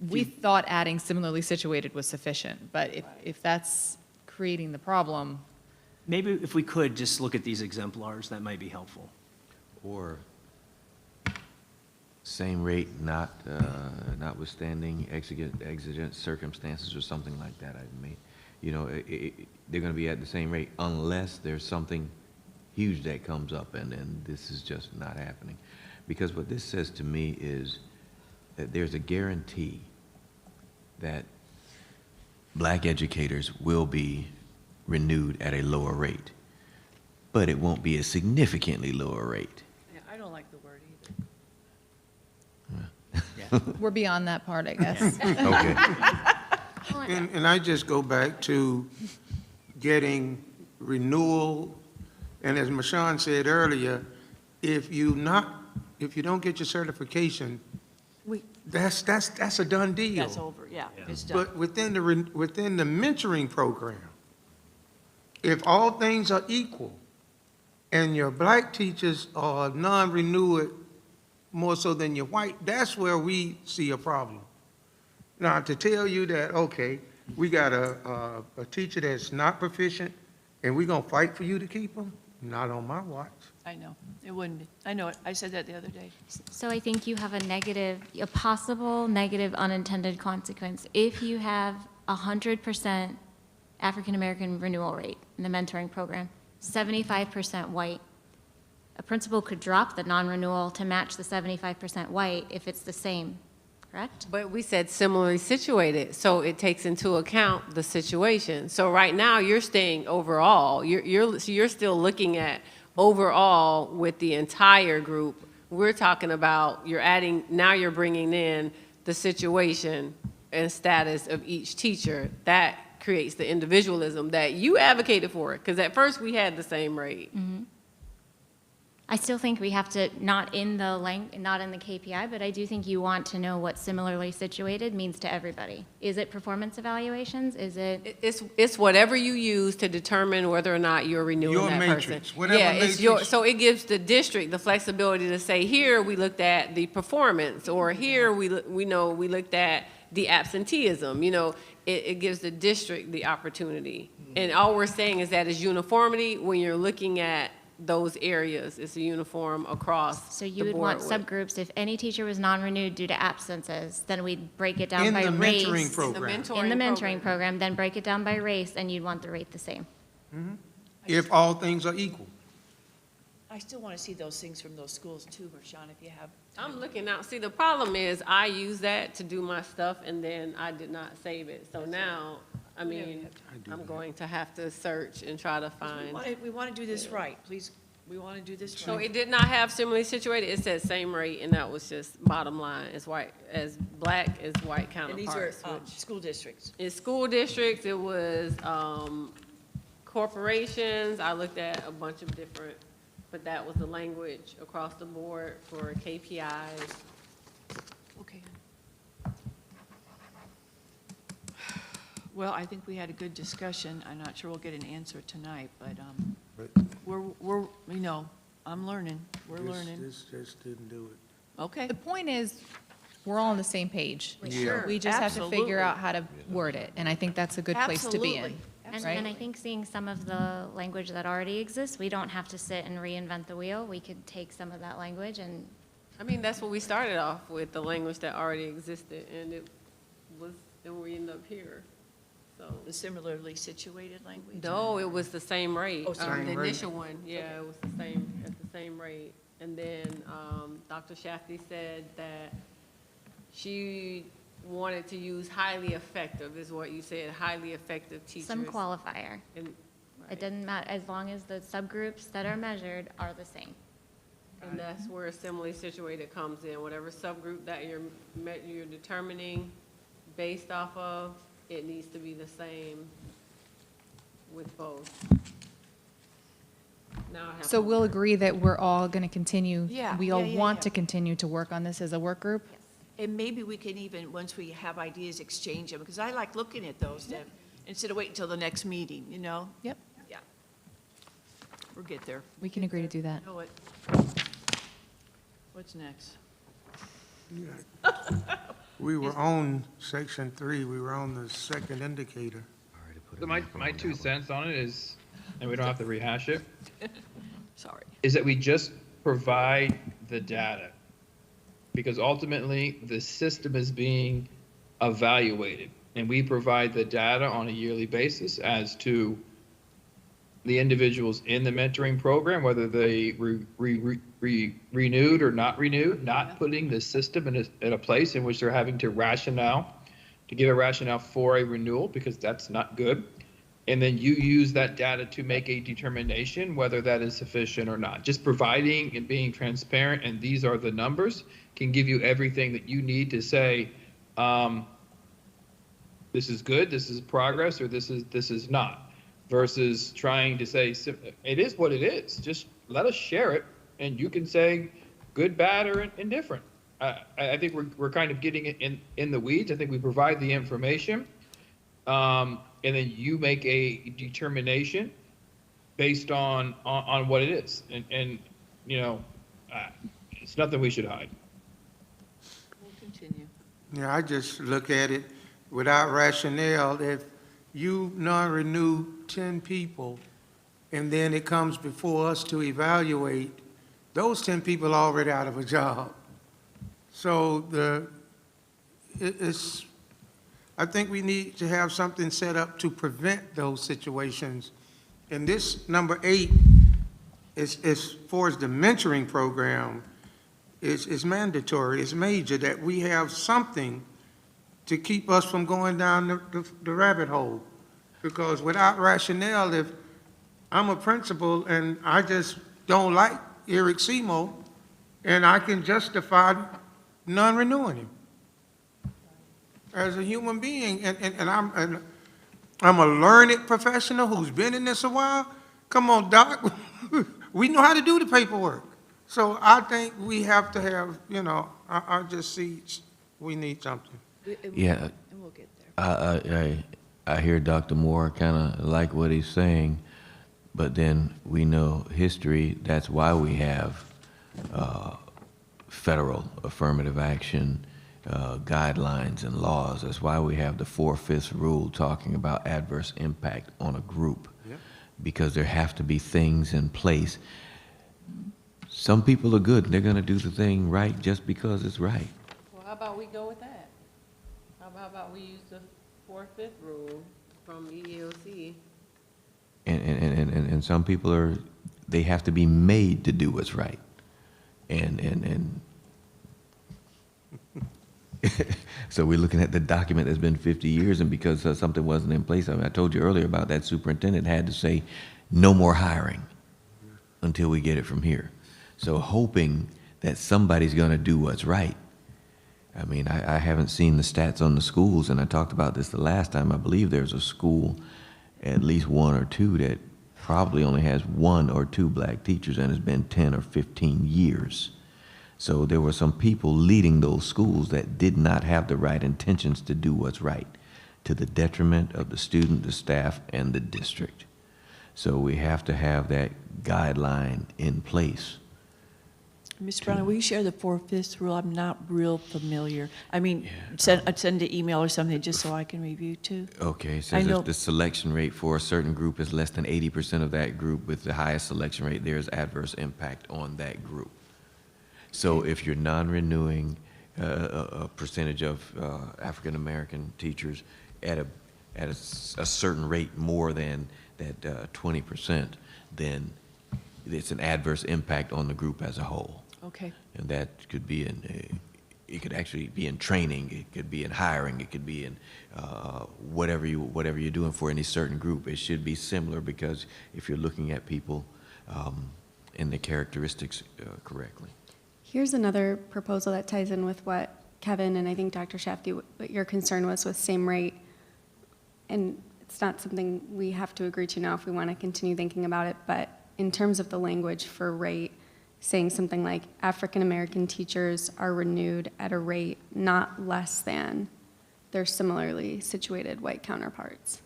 B: We thought adding similarly situated was sufficient, but if that's creating the problem,
M: Maybe if we could just look at these exemplars, that might be helpful.
H: Or same rate, notwithstanding exigent circumstances or something like that. They're going to be at the same rate unless there's something huge that comes up, and this is just not happening. Because what this says to me is that there's a guarantee that black educators will be renewed at a lower rate, but it won't be a significantly lower rate.
J: Yeah, I don't like the word either.
B: We're beyond that part, I guess.
H: Okay.
C: And I just go back to getting renewal, and as Mashawn said earlier, if you don't get your certification, that's a done deal.
J: That's over, yeah, it's done.
C: But within the mentoring program, if all things are equal, and your black teachers are non-renewed more so than your white, that's where we see a problem. Now, to tell you that, okay, we got a teacher that's not proficient, and we're gonna fight for you to keep them, not on my watch.
J: I know, it wouldn't be. I know it. I said that the other day.
I: So I think you have a possible negative unintended consequence. If you have 100% African-American renewal rate in the mentoring program, 75% white, a principal could drop the non-renewal to match the 75% white if it's the same, correct?
E: But we said similarly situated, so it takes into account the situation. So right now, you're staying overall. You're still looking at overall with the entire group. We're talking about now you're bringing in the situation and status of each teacher. That creates the individualism that you advocated for, because at first we had the same rate.
I: Mm-hmm. I still think we have to, not in the KPI, but I do think you want to know what similarly situated means to everybody. Is it performance evaluations? Is it?
E: It's whatever you use to determine whether or not you're renewing
C: Your
E: that
C: matrix,
E: person.
C: whatever
E: Yeah, it's
C: matrix.
E: so it gives the district the flexibility to say, here we looked at the performance, or here we looked at the absenteeism. It gives the district the opportunity. And all we're saying is that it's uniformity when you're looking at those areas. It's a uniform across
I: So you
E: the
I: would want
E: board.
I: subgroups, if any teacher was non-renewed due to absences, then we'd break it down
C: In
I: by
C: the
I: race.
C: mentoring program.
I: In the mentoring program, then break it down by race, and you'd want the rate the same.
C: If all things are equal.
J: I still want to see those things from those schools too, Rashawn, if you have.
E: I'm looking out. See, the problem is I use that to do my stuff and then I did not save it. So now, I'm going to have to search and try to find.
J: We want to do this right, please. We want to do this
E: So
J: right.
E: it did not have similarly situated. It said same rate, and that was just bottom line. It's white, as black as white
J: And these are
E: counterparts.
J: school districts.
E: In school districts, it was corporations. I looked at a bunch of different, but that was the language across the board for KPIs.
J: Okay. Well, I think we had a good discussion. I'm not sure we'll get an answer tonight, but I'm learning. We're learning.
C: This just didn't do it.
J: Okay.
B: The point is, we're all on the same page.
C: Yeah.
B: We just have to figure
J: Absolutely.
B: out how to word it, and I think that's a good place to be in.
J: Absolutely.
I: And I think seeing some of the language that already exists, we don't have to sit and reinvent the wheel. We could take some of that language and
E: I mean, that's what we started off with, the language that already existed, and we ended up here. So,
J: The similarly situated language?
E: no, it was the same rate.
J: Oh, same
E: The
C: rate.
E: initial one, yeah, it was the same, at the same rate. And then, Dr. Shafty said that she wanted to use highly effective, is what you said, highly effective teachers.
I: some qualifier.
E: And-
I: It
E: right.
I: doesn't matter, as long as the subgroups that are measured are the same.
E: And that's where similarly situated comes in. Whatever subgroup that you're determining based off of, it needs to be the same with both. Now I have
B: So we'll agree that we're all going to continue.
J: Yeah,
B: We all
J: yeah, yeah,
B: want
J: yeah.
B: to continue to work on this as a work group.
J: And maybe we can even, once we have ideas, exchange them, because I like looking at those then, instead of waiting until the next meeting, you know?
B: Yep,
J: Yeah. We'll get there.
B: we can agree to do that.
J: You know what? What's next?
C: We were on section 3, we were on the second indicator.
G: So my 2 cents on it is, and we don't have to rehash it,
J: Sorry.
G: is that we just provide the data. Because ultimately, the system is being evaluated, and we provide the data on a yearly basis as to the individuals in the mentoring program, whether they renewed or not renewed, not putting the system in a place in which they're having to give a rationale for a renewal, because that's not good. And then you use that data to make a determination whether that is sufficient or not. Just providing and being transparent, and these are the numbers, can give you everything that you need to say, this is good, this is progress, or this is not, versus trying to say, it is what it is. Just let us share it, and you can say good, bad, or indifferent. I think we're kind of getting it in the weeds. I think we provide the information, and then you make a determination based on what it is. And you know, it's nothing we should hide.
J: We'll continue.
C: Yeah, I just look at it without rationale. If you non-renew 10 people, and then it comes before us to evaluate, those 10 people are already out of a job. So I think we need to have something set up to prevent those situations. And this number 8, as far as the mentoring program, is mandatory. It's major that we have something to keep us from going down the rabbit hole. Because without rationale, if I'm a principal and I just don't like Eric Seymour, and I can justify non-renewing him as a human being, and I'm a learned professional who's been in this a while. Come on, Doc, we know how to do the paperwork. So I think we have to have, you know, I just see we need something.
H: Yeah.
J: And we'll get there.
H: I hear Dr. Moore kind of like what he's saying, but then we know history, that's why we have federal affirmative action guidelines and laws. That's why we have the 4/5 rule talking about adverse impact on a group.
C: Yep.
H: Because there have to be things in place. Some people are good, and they're going to do the thing right just because it's right.
E: Well, how about we go with that? How about we use the 4/5 rule from EEOC?
H: And some people they have to be made to do what's right. And so we're looking at the document that's been 50 years, and because something wasn't in place, I told you earlier about that superintendent had to say no more hiring until we get it from here. So hoping that somebody's going to do what's right. I mean, I haven't seen the stats on the schools, and I talked about this the last time. I believe there's a school, at least 1 or 2, that probably only has 1 or 2 black teachers, and it's been 10 or 15 years. So there were some people leading those schools that did not have the right intentions to do what's right, to the detriment of the student, the staff, and the district. So we have to have that guideline in place.
J: Ms. Brown, will you share the 4/5 rule? I'm not real familiar. I mean, I'd send an email or something just so I can review too.
H: Okay, it
J: I
H: says
J: know-
H: if the selection rate for a certain group is less than 80% of that group with the highest selection rate, there's adverse impact on that group. So if you're non-renewing a percentage of African-American teachers at a certain rate more than that 20%, then it's an adverse impact on the group as a whole.
J: Okay.
H: And that could be it could actually be in training, it could be in hiring, it could be in whatever you're doing for any certain group. It should be similar, because if you're looking at people and the characteristics correctly.
L: Here's another proposal that ties in with what Kevin and I think Dr. Shafty, what your concern was with same rate. And it's not something we have to agree to now if we want to continue thinking about it, but in terms of the language for rate, saying something like African-American teachers are renewed at a rate not less than their similarly situated white counterparts.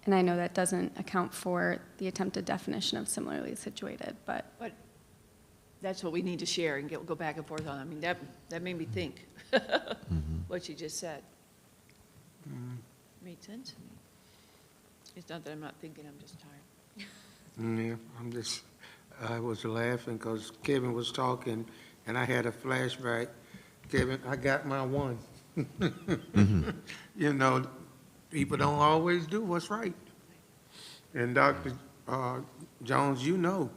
L: And I know that doesn't account for the attempted definition of similarly situated, but
J: That's what we need to share and go back and forth on. I mean, that made me think, what you just said. Made sense to me. It's not that I'm not thinking, I'm just tired.
C: Yeah, I was laughing because Kevin was talking, and I had a flashback. Kevin, I got my one. You know, people don't always do what's right. And Dr. Jones, you know,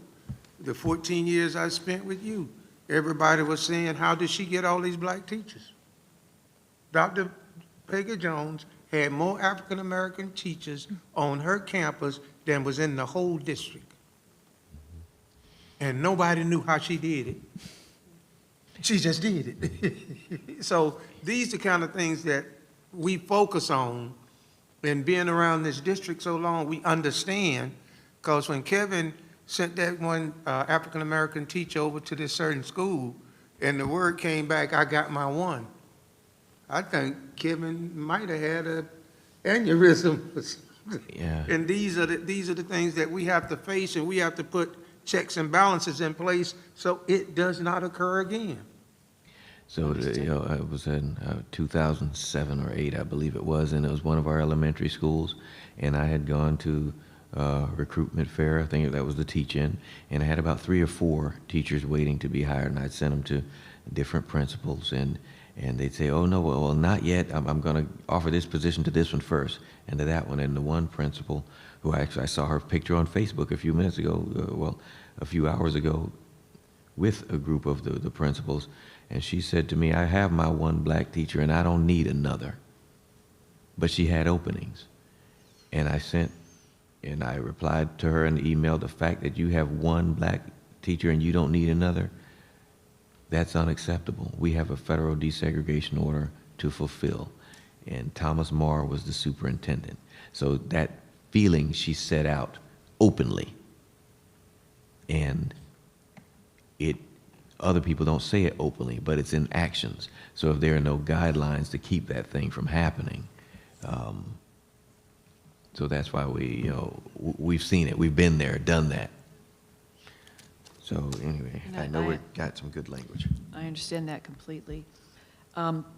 C: the 14 years I spent with you, everybody was saying, how did she get all these black teachers? Dr. Peggy Jones had more African-American teachers on her campus than was in the whole district. And nobody knew how she did it. She just did it. So these are the kind of things that we focus on, and being around this district so long, we understand, because when Kevin sent that one African-American teacher over to this certain school, and the word came back, I got my one, I think Kevin might have had an aneurysm.
H: Yeah.
C: And these are the things that we have to face, and we have to put checks and balances in place so it does not occur again.
H: So, it was in 2007 or 8, I believe it was, and it was one of our elementary schools, and I had gone to recruitment fair, I think that was the teach-in, and I had about 3 or 4 teachers waiting to be hired, and I'd send them to different principals, and they'd say, oh, no, well, not yet, I'm going to offer this position to this one first, and to that one, and the one principal, who I saw her picture on Facebook a few minutes ago, a few hours ago, with a group of the principals, and she said to me, I have my one black teacher and I don't need another. But she had openings. And I replied to her in the email, the fact that you have one black teacher and you don't need another, that's unacceptable. We have a federal desegregation order to fulfill. And Thomas Marr was the superintendent. So that feeling she set out openly. And other people don't say it openly, but it's in actions. So if there are no guidelines to keep that thing from happening, so that's why we've seen it, we've been there, done that. So anyway,
J: And
H: I know we've got some good language.
J: I understand that completely.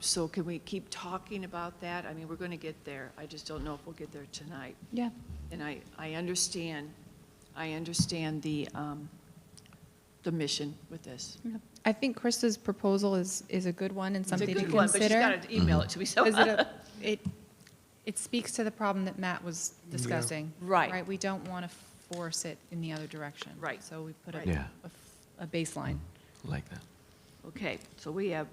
J: So can we keep talking about that? I mean, we're going to get there. I just don't know if we'll get there tonight.
B: Yeah.
J: And I understand the mission with this.
B: I think Krista's proposal is a good one and
J: It's a
B: something to
J: good one, but she's
B: consider.
J: got to email it to me, so.
B: Because it speaks to the problem that Matt was discussing.
J: Right.
B: Right, we don't want to force it in the other direction.
J: Right.
B: So we put
J: Right.
H: Yeah.
B: a baseline.
H: Like that.
J: Okay, so we have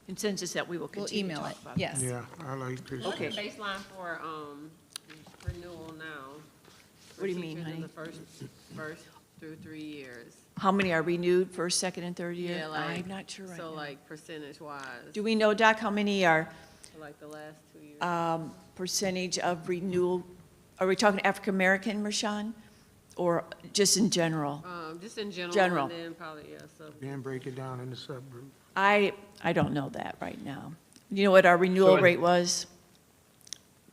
J: consensus that we will
B: We'll
J: continue to
B: email
J: talk
B: it,
J: about.
B: yes.
C: Yeah, I like this.
E: What's the
J: Okay.
E: baseline for renewal now? for
J: What do you mean,
E: teachers in
J: honey?
E: the first through 3 years?
J: How many are renewed first, second, and third year?
E: Yeah, like,
J: I'm not sure right
E: So
J: now.
E: like percentage-wise,
J: Do we know, Doc, how many are
E: for like the last 2 years?
J: percentage of renewal? Are we talking African-American, Mershawn? Or just in general?
E: Just in general.
J: General.
E: And then probably, yeah, so.
C: Then break it down into subgroups.
J: I don't know that right now. You know what our renewal
G: So-
J: rate was?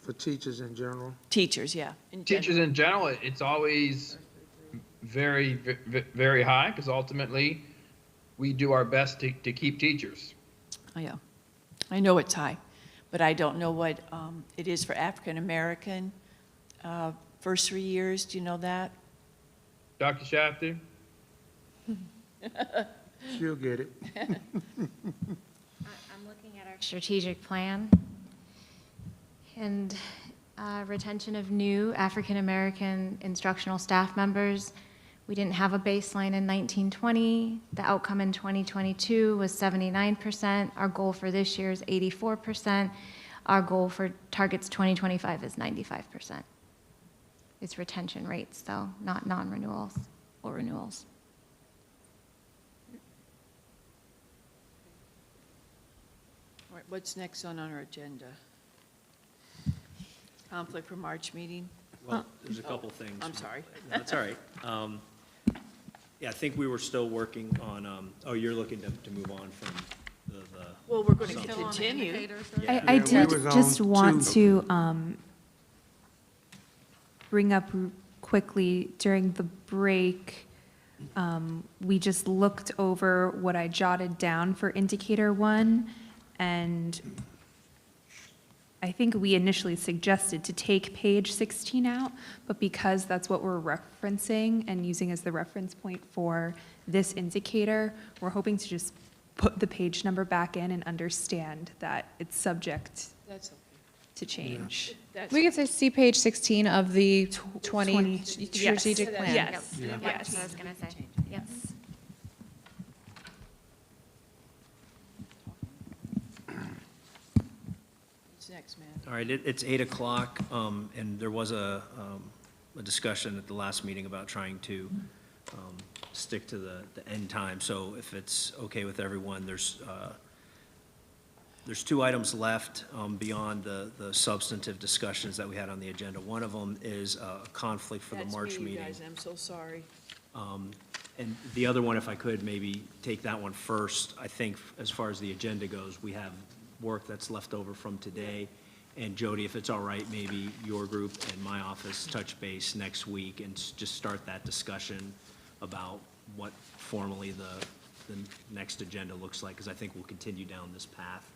C: For teachers in general.
J: Teachers, yeah. in
G: Teachers
J: general.
G: in general, it's always very, very high, because ultimately, we do our best to keep teachers.
J: Oh, yeah. I know it's high, but I don't know what it is for African-American first 3 years. Do you know that?
G: Dr. Shafter?
C: She'll get it.
I: I'm looking at our strategic plan, and retention of new African-American instructional staff members. We didn't have a baseline in 1920. The outcome in 2022 was 79%. Our goal for this year is 84%. Our goal for targets 2025 is 95%. It's retention rates, though, not non-renewals or renewals.
J: All right, what's next on our agenda? Conflict for March meeting?
M: Well, there's a couple things.
J: I'm sorry.
M: That's all right. Yeah, I think we were still working on, you're looking to move on from the.
J: Well, we're going to
E: Still on the
J: continue.
E: indicators, right?
M: Yeah.
F: I
C: Yeah, we
F: did
C: was on
F: just want
C: two.
F: to bring up quickly during the break, we just looked over what I jotted down for indicator 1, and I think we initially suggested to take page 16 out, but because that's what we're referencing and using as the reference point for this indicator, we're hoping to just put the page number back in and understand that it's subject
J: That's okay.
F: to change.
B: We could say see page 16 of the 20
F: 20
B: strategic
F: yes.
B: plan.
F: Yes,
I: Yep,
F: yes.
I: that's what I was gonna say. Yes.
J: What's next, man?
M: All right, it's 8 o'clock, and there was a discussion at the last meeting about trying to stick to the end time. So if it's okay with everyone, there's 2 items left beyond the substantive discussions that we had on the agenda. One of them is a conflict for the March meeting.
J: That's me, you guys, I'm so sorry.
M: And the other one, if I could, maybe take that one first. I think as far as the agenda goes, we have work that's left over from today. And Jody, if it's all right, maybe your group and my office touch base next week and just start that discussion about what formally the next agenda looks like, because I think we'll continue down this path,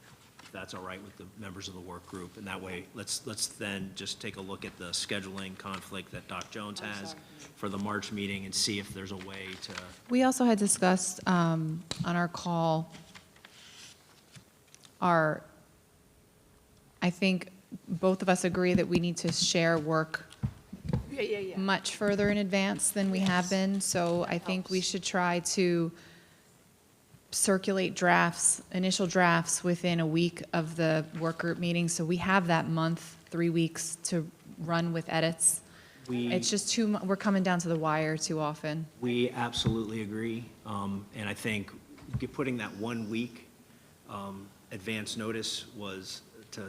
M: if that's all right with the members of the work group. And that way, let's then just take a look at the scheduling conflict that Doc Jones has for the March meeting and see if there's a way to.
B: We also had discussed on our call, I think both of us agree that we need to share work
J: Yeah.
B: much further in advance than we have been. So I think we should try to circulate drafts, initial drafts within a week of the work group meeting. So we have that month, 3 weeks to run with edits. It's just we're coming down to the wire too often.
M: We absolutely agree, and I think putting that 1 week advance notice was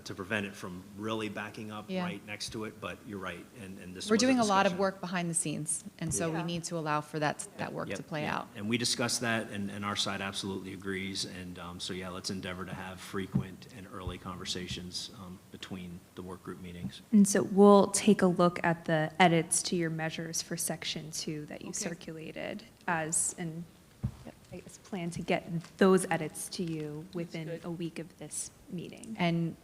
M: to prevent it from really backing up
B: Yeah.
M: right next to it, but you're right, and this was
B: We're doing a lot of
M: discussion.
B: work behind the scenes, and so we
J: Yeah.
B: need to allow for that work
M: Yep,
B: to play
M: yep.
B: out.
M: And we discussed that, and our side absolutely agrees, and so yeah, let's endeavor to have frequent and early conversations between the work group meetings.
F: And so we'll take a look at the edits to your measures for section 2 that you
J: Okay.
F: circulated as an, I guess, plan to get those edits to you within
J: good.
F: a week of this meeting.
B: And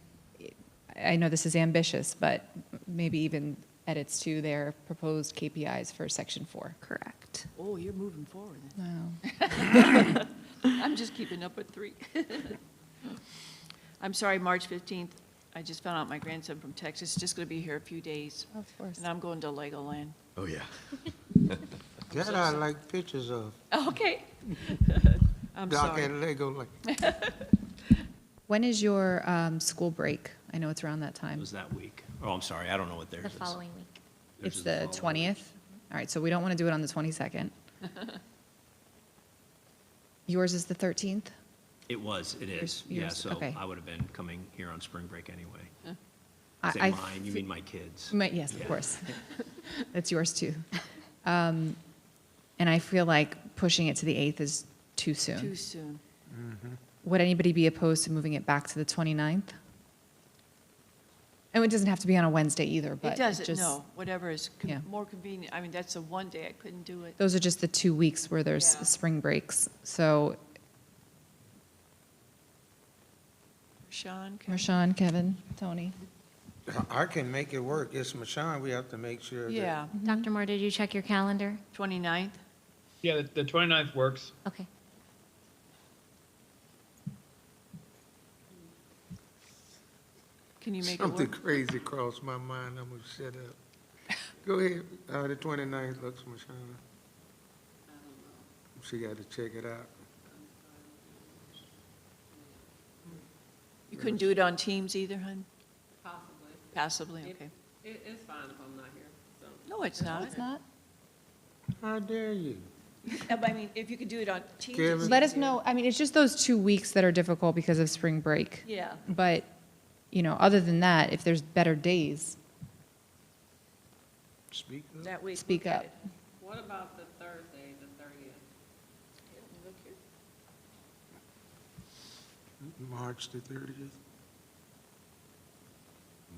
B: I know this is ambitious, but maybe even edits to their proposed KPIs for section 4.
F: Correct.
J: Oh, you're moving forward.
B: Wow.
J: I'm just keeping up with 3. I'm sorry, March 15th, I just found out my grandson from Texas is just going to be here a few days,
B: Of course.
J: and I'm going to Legoland.
H: Oh, yeah.
C: That I like pictures of.
J: Okay. I'm
C: Doc
J: sorry.
C: at Lego, like,
B: When is your school break? I know it's around that
M: It
B: time.
M: was that week. Oh, I'm sorry, I don't know what theirs
I: The
M: is.
I: following week.
M: Theirs
B: It's
M: is
B: the
M: following week.
B: 20th? All right, so we don't want to do it on the 22nd. Yours is the 13th?
M: It was, it is,
B: Yours-
M: yeah, so
B: okay.
M: I would have been coming here on spring break anyway.
B: I-
M: Say
B: I
M: mine, you mean my kids.
B: Yes, of
M: Yeah.
B: course. It's yours too. And I feel like pushing it to the 8th is too soon.
J: Too soon.
B: Would anybody be opposed to moving it back to the 29th? And it doesn't have to be on a Wednesday either, but
J: It doesn't,
B: just-
J: no, whatever is
B: Yeah.
J: more convenient. I mean, that's the one day I couldn't do it.
B: Those are just the 2 weeks where there's
J: Yeah.
B: spring breaks. So
J: Sean?
B: Marshawn, Kevin, Tony.
C: I can make it work. It's Michonne, we have to make sure that.
J: Yeah,
I: Dr. Moore, did you check your calendar?
J: 29th?
G: Yeah, the 29th works.
I: Okay.
J: Can you make it
C: Something
J: work?
C: crazy crossed my mind, I'm gonna shut up. Go ahead, the 29th looks, Michonne. She got to check it out.
J: You couldn't do it on Teams either, hon?
E: Possibly.
J: Passively,
E: It-
J: okay.
E: It's fine if I'm not here, so.
J: No, it's not.
B: It's not?
C: How dare you?
J: I mean, if you could do it on Teams.
C: Kevin?
J: it's
B: Let us
J: easier.
B: know, I mean, it's just those 2 weeks that are difficult because of spring break.
J: Yeah.
B: But, other than that, if there's better days,
C: Speak up.
J: That week.
B: Speak
J: look at
B: up.
J: it.
E: What about the Thursday, the 30th?
J: Look here.
C: March the 30th.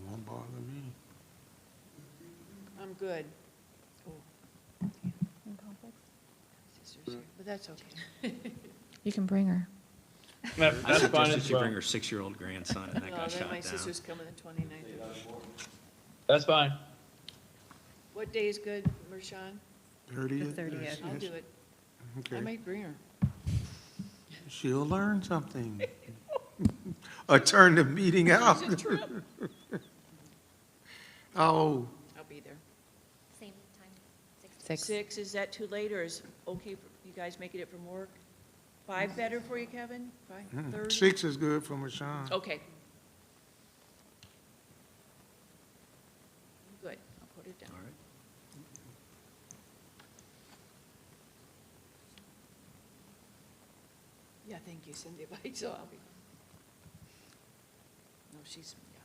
C: Won't bother me.
J: I'm good. Oh. Sister's here, but that's okay.
B: you can bring her.
M: I
G: That's fine
M: suggested
G: as
M: she
G: well.
M: bring her 6-year-old grandson, and that
J: No,
M: got
J: then
M: shot
J: my
M: down.
J: sister's coming the 29th.
G: That's fine.
J: What day is good, Mershawn?
C: 30th?
F: 30th.
C: Yes,
J: I'll
C: yes.
J: do it. I
C: Okay.
J: might bring her.
C: She'll learn something. Or turn the meeting out. Oh,
J: I'll be there.
I: Same time,
J: 6, is that too late, or is okay for you guys making it from work? 5 better for you, Kevin? 5:30?
C: 6 is good for Rashawn.
J: Okay. Good, I'll put it down.
M: All right.
J: Yeah, thank you, Cindy, so I'll be. No, she's, yeah.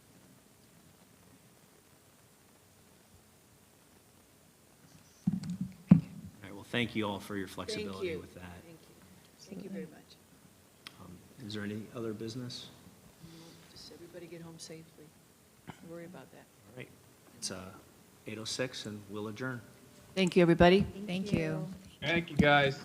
M: All right, well, thank you all for your flexibility
J: you.
M: with that.
J: Thank you. Thank you very much.
M: Is there any other business?
J: Just everybody get home safely. Don't worry about that.
M: All right, it's 8:06 and we'll adjourn.
J: Thank you, everybody.
B: Thank you.
G: Thank you, guys.